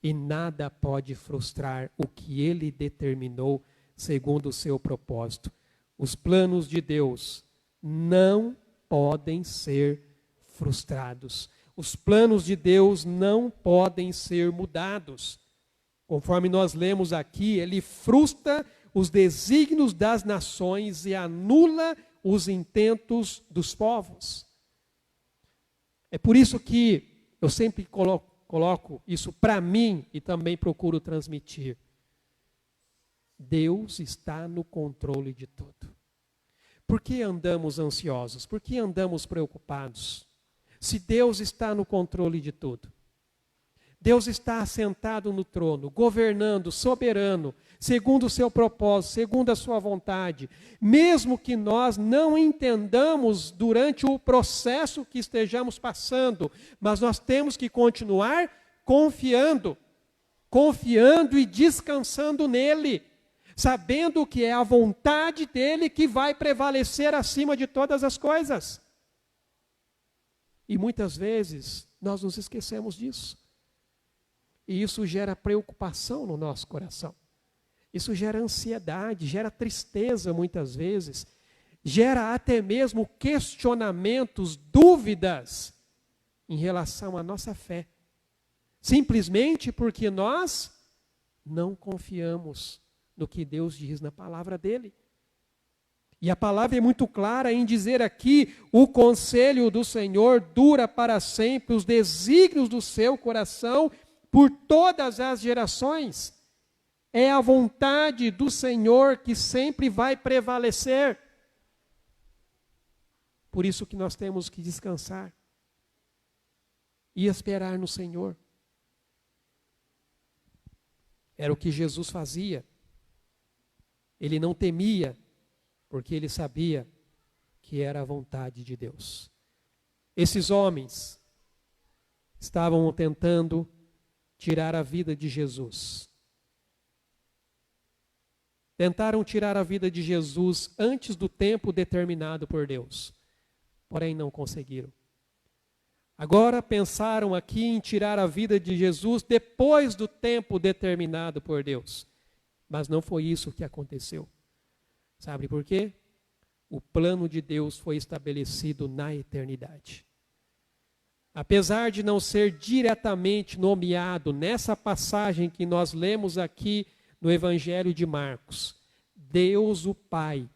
E nada pode frustrar o que Ele determinou segundo o seu propósito. Os planos de Deus não podem ser frustrados. Os planos de Deus não podem ser mudados. Conforme nós lemos aqui, Ele frustra os desígnios das nações e anula os intentos dos povos. É por isso que eu sempre coloco isso para mim e também procuro transmitir. Deus está no controle de tudo. Por que andamos ansiosos? Por que andamos preocupados? Se Deus está no controle de tudo. Deus está assentado no trono, governando, soberano, segundo o seu propósito, segundo a sua vontade. Mesmo que nós não entendamos durante o processo que estejamos passando, mas nós temos que continuar confiando e descansando nele, sabendo que é a vontade dele que vai prevalecer acima de todas as coisas. E muitas vezes nós nos esquecemos disso. E isso gera preocupação no nosso coração. Isso gera ansiedade, gera tristeza muitas vezes, gera até mesmo questionamentos, dúvidas em relação à nossa fé. Simplesmente porque nós não confiamos no que Deus diz na palavra dele. E a palavra é muito clara em dizer aqui: o conselho do Senhor dura para sempre, os desígnios do seu coração por todas as gerações. É a vontade do Senhor que sempre vai prevalecer. Por isso que nós temos que descansar e esperar no Senhor. Era o que Jesus fazia. Ele não temia, porque ele sabia que era a vontade de Deus. Esses homens estavam tentando tirar a vida de Jesus. Tentaram tirar a vida de Jesus antes do tempo determinado por Deus, porém não conseguiram. Agora pensaram aqui em tirar a vida de Jesus depois do tempo determinado por Deus, mas não foi isso que aconteceu. Sabe por quê? o plano de Deus foi estabelecido na eternidade. Apesar de não ser diretamente nomeado nessa passagem que nós lemos aqui no Evangelho de Marcos, Deus o Pai,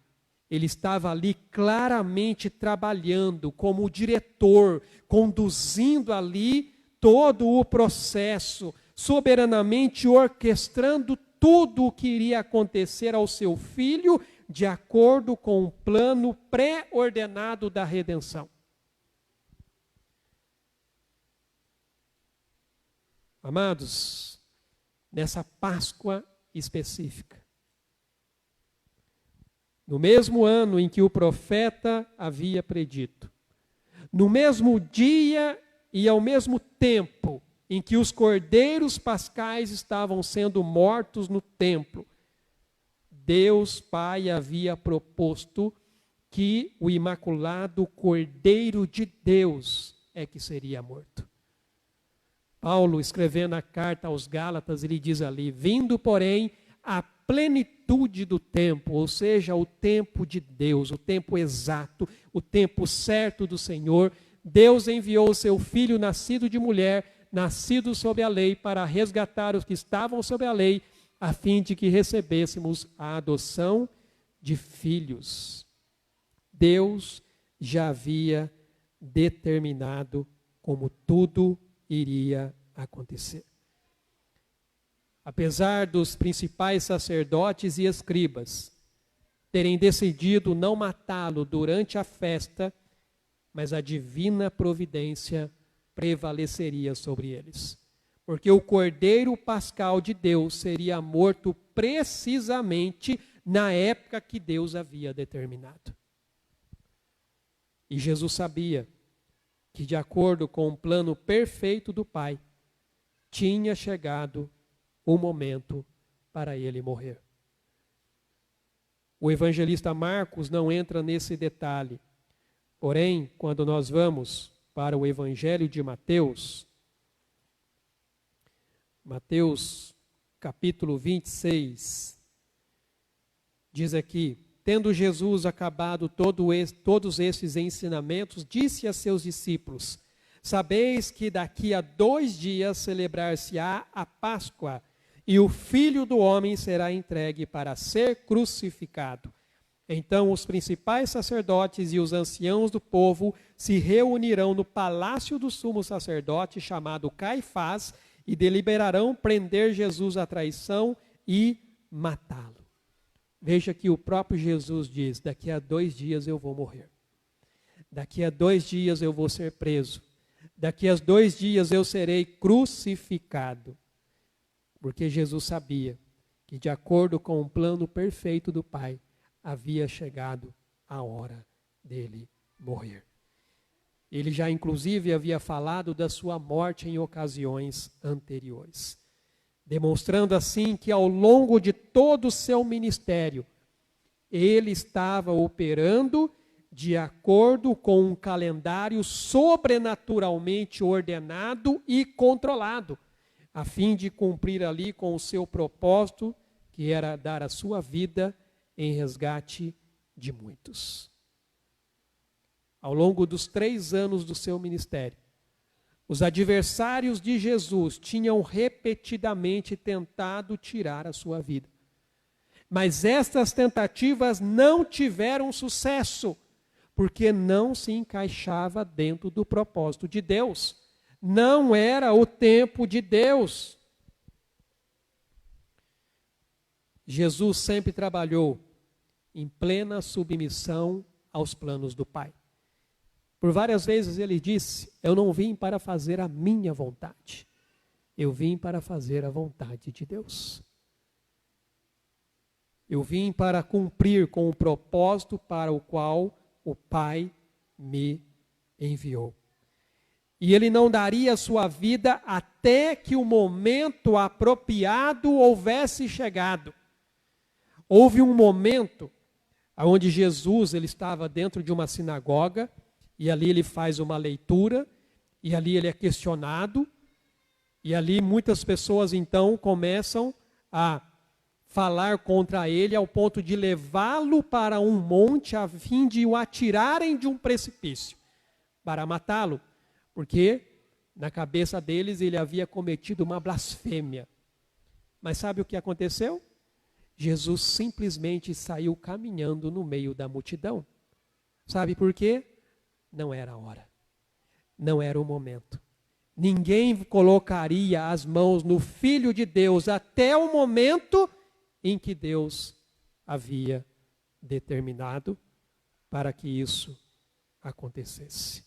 Ele estava ali claramente trabalhando como diretor, conduzindo ali todo o processo, soberanamente orquestrando tudo o que iria acontecer ao seu filho, de acordo com o plano pré-ordenado da redenção. Amados, nessa Páscoa específica, no mesmo ano em que o profeta havia predito, no mesmo dia e ao mesmo tempo em que os cordeiros pascais estavam sendo mortos no templo, Deus Pai havia proposto que o imaculado Cordeiro de Deus é que seria morto. Paulo, escrevendo a carta aos Gálatas, ele diz ali: vindo, porém, a plenitude do tempo, ou seja, o tempo de Deus, o tempo exato, o tempo certo do Senhor, Deus enviou o seu Filho nascido de mulher, nascido sob a lei, para resgatar os que estavam sob a lei, a fim de que recebêssemos a adoção de filhos. Deus já havia determinado como tudo iria acontecer. Apesar dos principais sacerdotes e escribas terem decidido não matá-lo durante a festa, mas a divina providência prevaleceria sobre eles. Porque o Cordeiro Pascal de Deus seria morto precisamente na época que Deus havia determinado. E Jesus sabia que, de acordo com o plano perfeito do Pai, tinha chegado o momento para ele morrer. O evangelista Marcos não entra nesse detalhe. Porém, quando nós vamos para o Evangelho de Mateus, Mateus capítulo 26, diz aqui: tendo Jesus acabado todos esses ensinamentos, disse a seus discípulos: sabeis que daqui a 2 dias celebrar-se-á a Páscoa, e o Filho do Homem será entregue para ser crucificado. Então os principais sacerdotes e os anciãos do povo se reunirão no palácio do sumo sacerdote, chamado Caifás, e deliberarão prender Jesus à traição e matá-lo. Veja que o próprio Jesus diz: daqui a 2 dias eu vou morrer. Daqui a 2 dias eu vou ser preso. Daqui a 2 dias eu serei crucificado. Porque Jesus sabia que, de acordo com o plano perfeito do Pai, havia chegado a hora dele morrer. Ele já inclusive havia falado da sua morte em ocasiões anteriores, demonstrando assim que ao longo de todo o seu ministério, ele estava operando de acordo com um calendário sobrenaturalmente ordenado e controlado, a fim de cumprir ali com o seu propósito, que era dar a sua vida em resgate de muitos. Ao longo dos 3 anos do seu ministério, os adversários de Jesus tinham repetidamente tentado tirar a sua vida. Mas estas tentativas não tiveram sucesso, porque não se encaixava dentro do propósito de Deus. Não era o tempo de Deus. Jesus sempre trabalhou em plena submissão aos planos do Pai. Por várias vezes ele disse: eu não vim para fazer a minha vontade, eu vim para fazer a vontade de Deus. Eu vim para cumprir com o propósito para o qual o Pai me enviou. E ele não daria a sua vida até que o momento apropriado houvesse chegado. Houve um momento onde Jesus ele estava dentro de uma sinagoga, e ali ele faz uma leitura, e ali ele é questionado, e ali muitas pessoas então começam a falar contra ele ao ponto de levá-lo para um monte a fim de o atirarem de um precipício para matá-lo, porque na cabeça deles ele havia cometido uma blasfêmia. Mas sabe o que aconteceu? Jesus simplesmente saiu caminhando no meio da multidão. Sabe por quê? Não era a hora. Não era o momento. Ninguém colocaria as mãos no Filho de Deus até o momento em que Deus havia determinado para que isso acontecesse.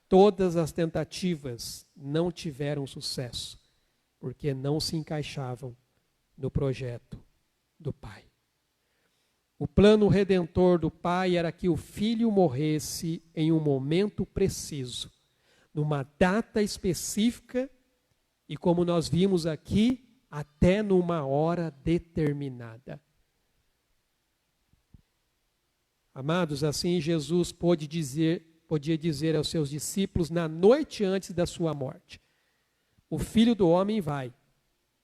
Todas as tentativas não tiveram sucesso, porque não se encaixavam no projeto do Pai. O plano redentor do Pai era que o Filho morresse em um momento preciso, numa data específica e, como nós vimos aqui, até numa hora determinada. Amados, assim Jesus podia dizer aos seus discípulos na noite antes da sua morte: o Filho do Homem vai,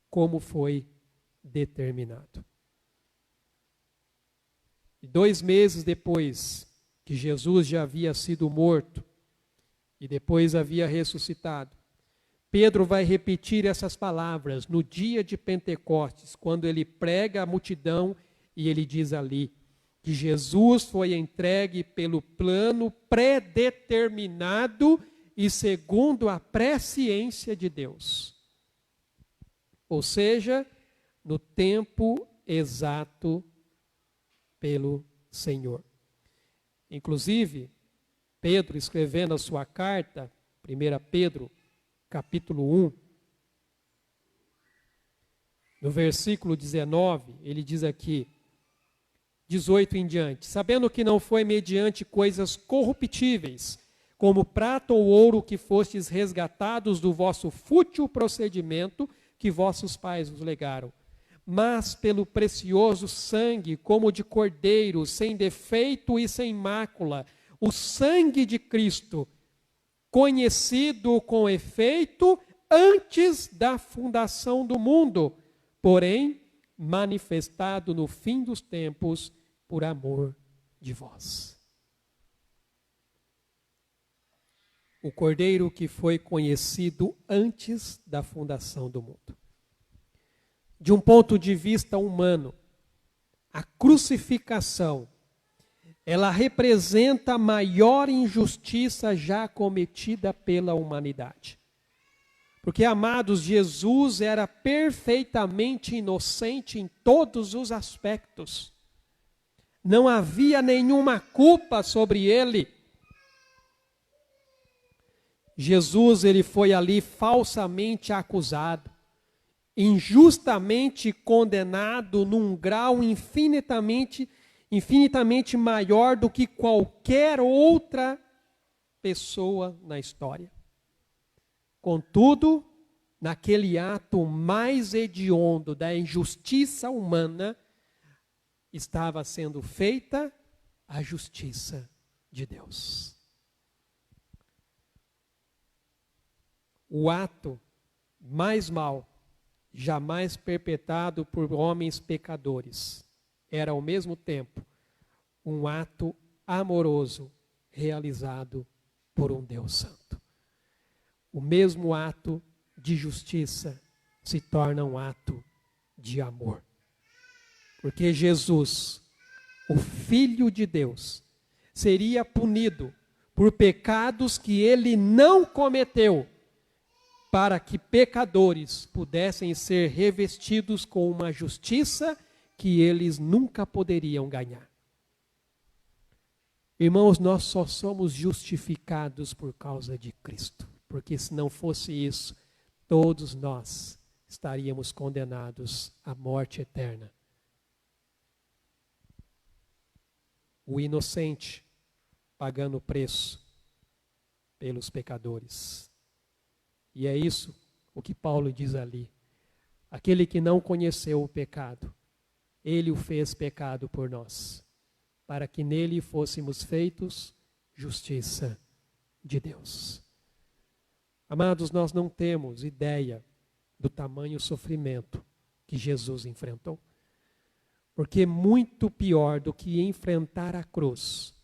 como foi determinado. E 2 meses depois que Jesus já havia sido morto e depois havia ressuscitado, Pedro vai repetir essas palavras no dia de Pentecostes, quando ele prega à multidão e ele diz ali que Jesus foi entregue pelo plano predeterminado e segundo a presciência de Deus. Ou seja, no tempo exato pelo Senhor. Inclusive, Pedro, escrevendo a sua carta, 1 Pedro, capítulo 1, no versículo 19, ele diz aqui, 18 em diante: sabendo que não foi mediante coisas corruptíveis, como prata ou ouro, que fostes resgatados do vosso fútil procedimento que vossos pais vos legaram, mas pelo precioso sangue, como de cordeiro, sem defeito e sem mácula, o sangue de Cristo, conhecido com efeito antes da fundação do mundo, porém manifestado no fim dos tempos por amor de vós. O Cordeiro que foi conhecido antes da fundação do mundo. De um ponto de vista humano, a crucificação, ela representa a maior injustiça já cometida pela humanidade. Porque, amados, Jesus era perfeitamente inocente em todos os aspectos. Não havia nenhuma culpa sobre ele. Jesus, ele foi ali falsamente acusado, injustamente condenado num grau infinitamente maior do que qualquer outra pessoa na história. Contudo, naquele ato mais hediondo da injustiça humana, estava sendo feita a justiça de Deus. O ato mais mau, jamais perpetrado por homens pecadores, era ao mesmo tempo um ato amoroso realizado por um Deus Santo. O mesmo ato de justiça se torna um ato de amor. Porque Jesus, o Filho de Deus, seria punido por pecados que ele não cometeu, para que pecadores pudessem ser revestidos com uma justiça que eles nunca poderiam ganhar. Irmãos, nós só somos justificados por causa de Cristo, porque se não fosse isso, todos nós estaríamos condenados à morte eterna. O inocente pagando o preço pelos pecadores. E é isso o que Paulo diz ali. Aquele que não conheceu o pecado, ele o fez pecado por nós, para que nele fôssemos feitos justiça de Deus. Amados, nós não temos ideia do tamanho sofrimento que Jesus enfrentou. Porque muito pior do que enfrentar a cruz,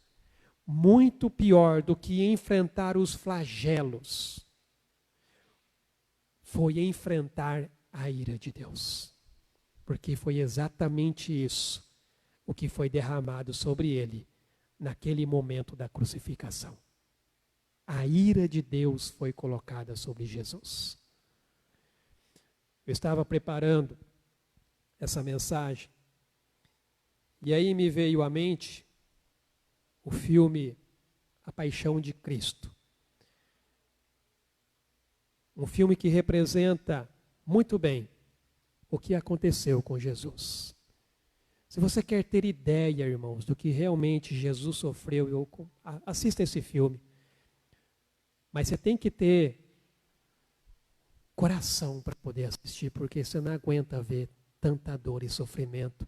muito pior do que enfrentar os flagelos, foi enfrentar a ira de Deus. Porque foi exatamente isso o que foi derramado sobre ele naquele momento da crucificação. A ira de Deus foi colocada sobre Jesus. Eu estava preparando essa mensagem e aí me veio à mente o filme A Paixão de Cristo. Um filme que representa muito bem o que aconteceu com Jesus. Se você quer ter ideia, irmãos, do que realmente Jesus sofreu, assista esse filme. Mas você tem que ter coração para poder assistir, porque você não aguenta ver tanta dor e sofrimento.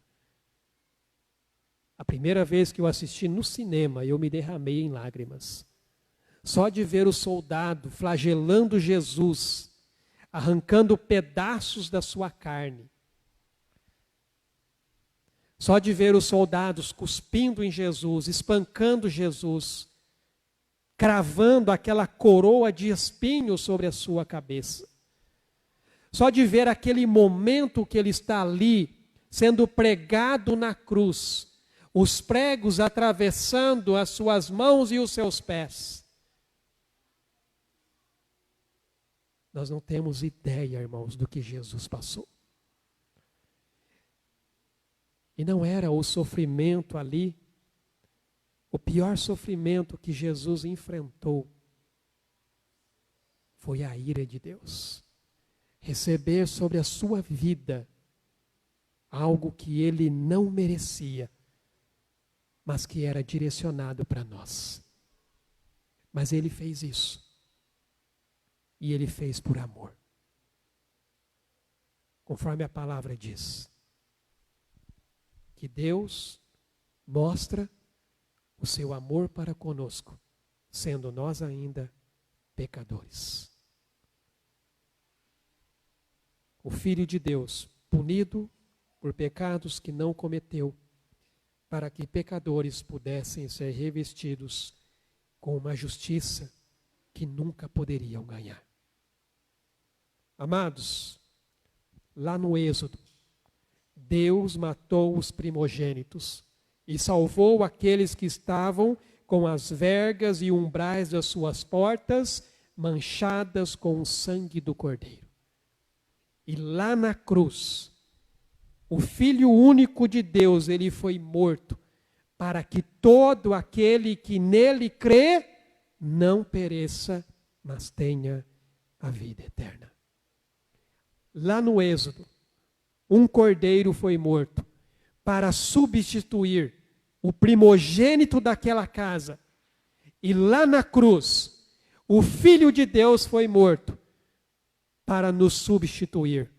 A primeira vez que eu assisti no cinema, eu me derramei em lágrimas. Só de ver o soldado flagelando Jesus, arrancando pedaços da sua carne. Só de ver os soldados cuspindo em Jesus, espancando Jesus, cravando aquela coroa de espinhos sobre a sua cabeça. Só de ver aquele momento que ele está ali, sendo pregado na cruz, os pregos atravessando as suas mãos e os seus pés. Nós não temos ideia, irmãos, do que Jesus passou. E não era o sofrimento ali, o pior sofrimento que Jesus enfrentou foi a ira de Deus. Receber sobre a sua vida algo que ele não merecia, mas que era direcionado para nós. Mas ele fez isso. E ele fez por amor. Conforme a palavra diz, que Deus mostra o seu amor para conosco, sendo nós ainda pecadores. O Filho de Deus, punido por pecados que não cometeu, para que pecadores pudessem ser revestidos com uma justiça que nunca poderiam ganhar. Amados, lá no Êxodo, Deus matou os primogênitos e salvou aqueles que estavam com as vergas e umbrais das suas portas manchadas com o sangue do Cordeiro. E lá na cruz, o Filho único de Deus, ele foi morto para que todo aquele que nele crê não pereça, mas tenha a vida eterna. Lá no Êxodo, um cordeiro foi morto para substituir o primogênito daquela casa. E lá na cruz, o Filho de Deus foi morto para nos substituir.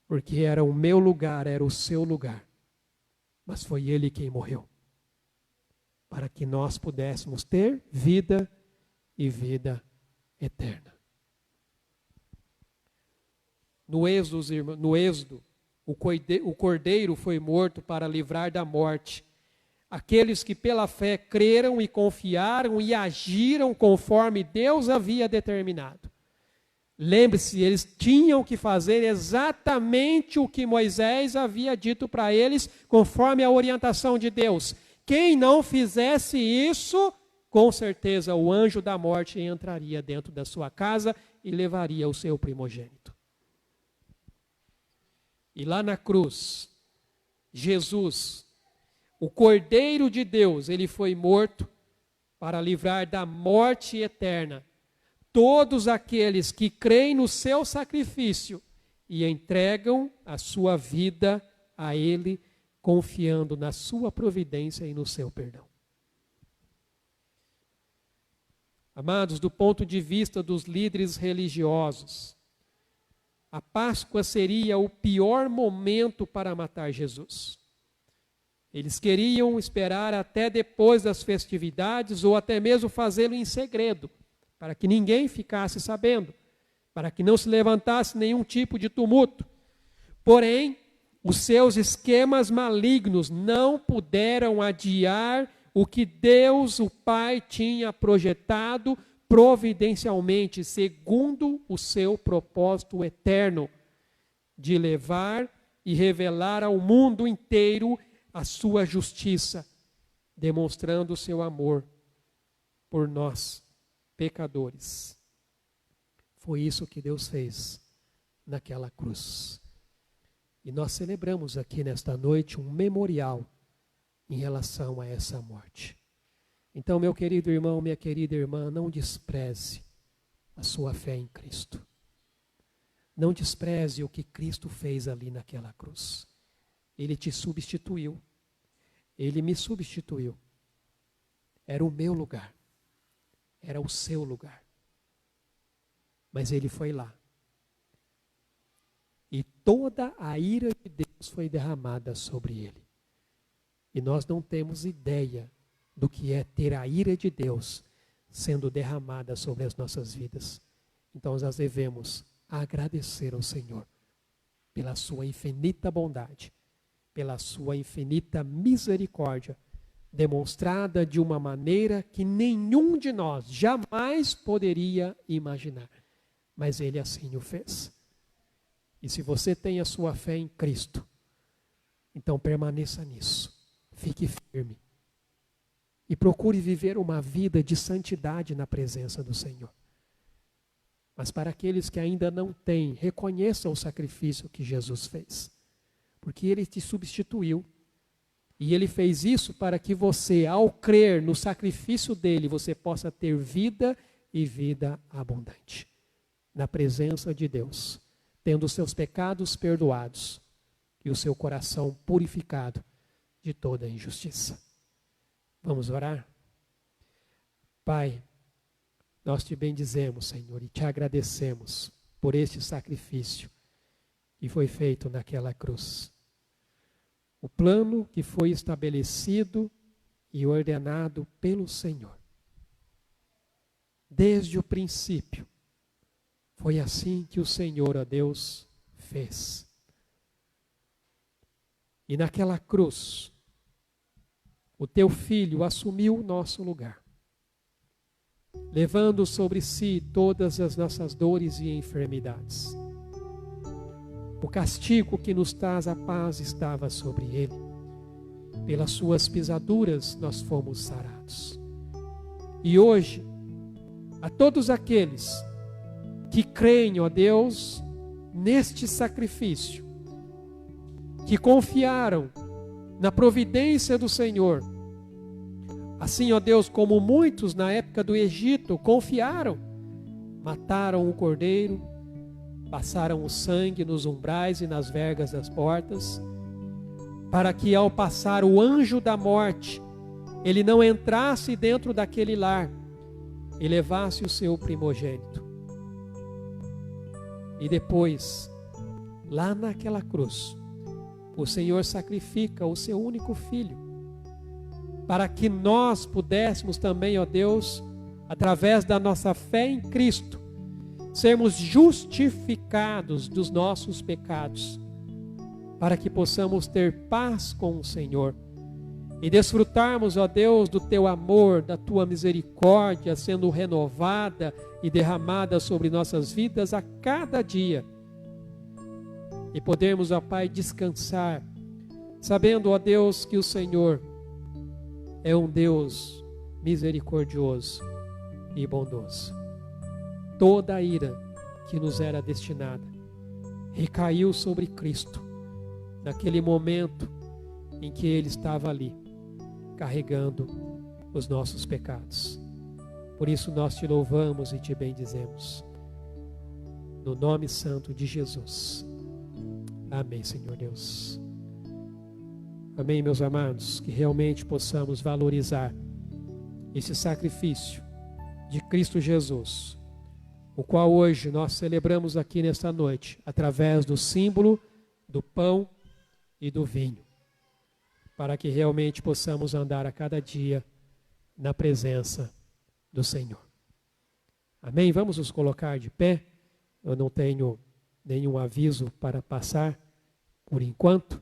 Porque era o meu lugar, era o seu lugar. Mas foi ele quem morreu. Para que nós pudéssemos ter vida e vida eterna. No Êxodo, o cordeiro foi morto para livrar da morte aqueles que pela fé creram e confiaram e agiram conforme Deus havia determinado. Lembre-se, eles tinham que fazer exatamente o que Moisés havia dito para eles, conforme a orientação de Deus. Quem não fizesse isso, com certeza o anjo da morte entraria dentro da sua casa e levaria o seu primogênito. E lá na cruz, Jesus, o Cordeiro de Deus, ele foi morto para livrar da morte eterna todos aqueles que creem no seu sacrifício e entregam a sua vida a ele, confiando na sua providência e no seu perdão. Amados, do ponto de vista dos líderes religiosos, a Páscoa seria o pior momento para matar Jesus. Eles queriam esperar até depois das festividades ou até mesmo fazê-lo em segredo, para que ninguém ficasse sabendo, para que não se levantasse nenhum tipo de tumulto. Porém, os seus esquemas malignos não puderam adiar o que Deus, o Pai, tinha projetado providencialmente, segundo o seu propósito eterno, de levar e revelar ao mundo inteiro a sua justiça, demonstrando o seu amor por nós, pecadores. Foi isso que Deus fez naquela cruz. E nós celebramos aqui nesta noite um memorial em relação a essa morte. Então, meu querido irmão, minha querida irmã, não despreze a sua fé em Cristo. Não despreze o que Cristo fez ali naquela cruz. Ele te substituiu. Ele me substituiu. Era o meu lugar. Era o seu lugar. Mas ele foi lá. E toda a ira de Deus foi derramada sobre ele. E nós não temos ideia do que é ter a ira de Deus sendo derramada sobre as nossas vidas. Então nós devemos agradecer ao Senhor pela sua infinita bondade, pela sua infinita misericórdia, demonstrada de uma maneira que nenhum de nós jamais poderia imaginar. Mas ele assim o fez. E se você tem a sua fé em Cristo, então permaneça nisso. Fique firme. E procure viver uma vida de santidade na presença do Senhor. Mas para aqueles que ainda não têm, reconheça o sacrifício que Jesus fez. Porque ele te substituiu. E ele fez isso para que você, ao crer no sacrifício dele, você possa ter vida e vida abundante. Na presença de Deus, tendo os seus pecados perdoados e o seu coração purificado de toda injustiça. Vamos orar? Pai, nós te bendizemos, Senhor, e te agradecemos por este sacrifício que foi feito naquela cruz. O plano que foi estabelecido e ordenado pelo Senhor. Desde o princípio, foi assim que o Senhor, ó Deus, fez. E naquela cruz, o teu Filho assumiu o nosso lugar, levando sobre si todas as nossas dores e enfermidades. O castigo que nos traz a paz estava sobre ele. Pelas suas pisaduras nós fomos sarados. E hoje, a todos aqueles que creem, ó Deus, neste sacrifício, que confiaram na providência do Senhor, assim, ó Deus, como muitos na época do Egito confiaram, mataram o cordeiro, passaram o sangue nos umbrais e nas vergas das portas, para que ao passar o anjo da morte, ele não entrasse dentro daquele lar e levasse o seu primogênito. E depois, lá naquela cruz, o Senhor sacrifica o seu único filho, para que nós pudéssemos também, ó Deus, através da nossa fé em Cristo, sermos justificados dos nossos pecados, para que possamos ter paz com o Senhor e desfrutarmos, ó Deus, do teu amor, da tua misericórdia sendo renovada e derramada sobre nossas vidas a cada dia. E podermos, ó Pai, descansar, sabendo, ó Deus, que o Senhor é um Deus misericordioso e bondoso. Toda a ira que nos era destinada recaiu sobre Cristo, naquele momento em que Ele estava ali, carregando os nossos pecados. Por isso nós te louvamos e te bendizemos. No nome santo de Jesus. Amém, Senhor Deus. Amém, meus amados, que realmente possamos valorizar esse sacrifício de Cristo Jesus, o qual hoje nós celebramos aqui nesta noite, através do símbolo do pão e do vinho, para que realmente possamos andar a cada dia na presença do Senhor. Amém? Vamos nos colocar de pé. Eu não tenho nenhum aviso para passar, por enquanto.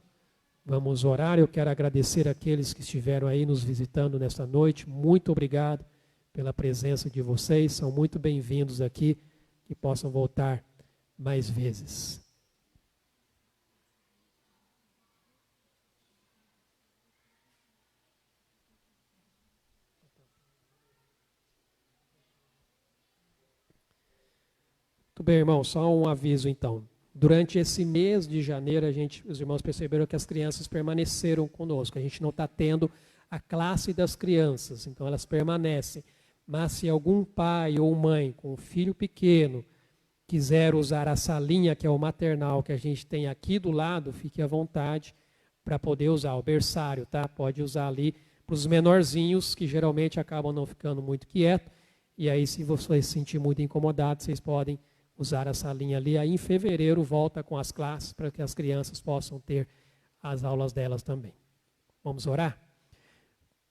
Vamos orar. Eu quero agradecer aqueles que estiveram aí nos visitando nesta noite. Muito obrigado pela presença de vocês. São muito bem-vindos aqui, que possam voltar mais vezes. Muito bem, irmão, só um aviso então. Durante esse mês de janeiro, os irmãos perceberam que as crianças permaneceram conosco. A gente não está tendo a classe das crianças, então elas permanecem. Mas se algum pai ou mãe com um filho pequeno quiser usar a salinha, que é o maternal, que a gente tem aqui do lado, fique à vontade para poder usar o berçário, tá? Pode usar ali para os menorzinhos, que geralmente acabam não ficando muito quietos. E aí, se vocês se sentirem muito incomodados, vocês podem usar a salinha ali. Aí em fevereiro volta com as classes para que as crianças possam ter as aulas delas também. Vamos orar?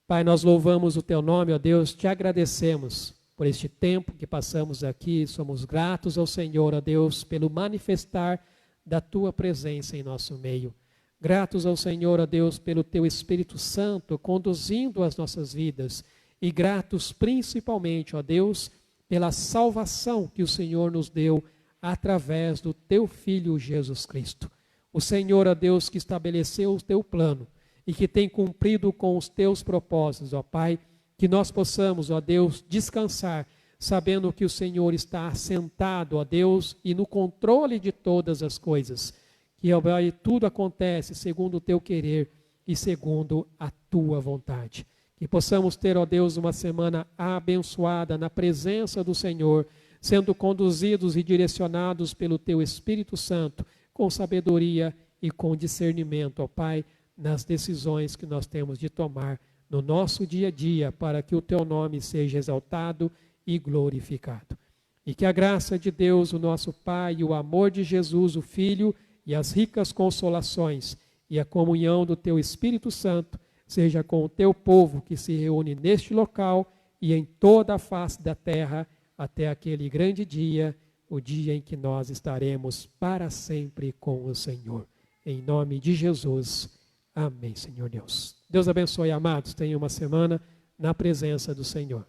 Pai, nós louvamos o Teu nome, ó Deus, te agradecemos por este tempo que passamos aqui, somos gratos ao Senhor, ó Deus, pelo manifestar da Tua presença em nosso meio. Gratos ao Senhor, ó Deus, pelo Teu Espírito Santo conduzindo as nossas vidas e gratos principalmente, ó Deus, pela salvação que o Senhor nos deu através do Teu Filho Jesus Cristo. O Senhor, ó Deus, que estabeleceu o Teu plano e que tem cumprido com os Teus propósitos, ó Pai, que nós possamos, ó Deus, descansar, sabendo que o Senhor está assentado, ó Deus, e no controle de todas as coisas, que, ó Pai, tudo acontece segundo o Teu querer e segundo a Tua vontade. Que possamos ter, ó Deus, uma semana abençoada na presença do Senhor, sendo conduzidos e direcionados pelo Teu Espírito Santo, com sabedoria e com discernimento, ó Pai, nas decisões que nós temos de tomar no nosso dia a dia, para que o Teu nome seja exaltado e glorificado. E que a graça de Deus, o nosso Pai, e o amor de Jesus, o Filho, e as ricas consolações, e a comunhão do Teu Espírito Santo, seja com o Teu povo que se reúne neste local e em toda a face da terra, até aquele grande dia, o dia em que nós estaremos para sempre com o Senhor. Em nome de Jesus. Amém, Senhor Deus. Deus abençoe, amados. Tenham uma semana na presença do Senhor.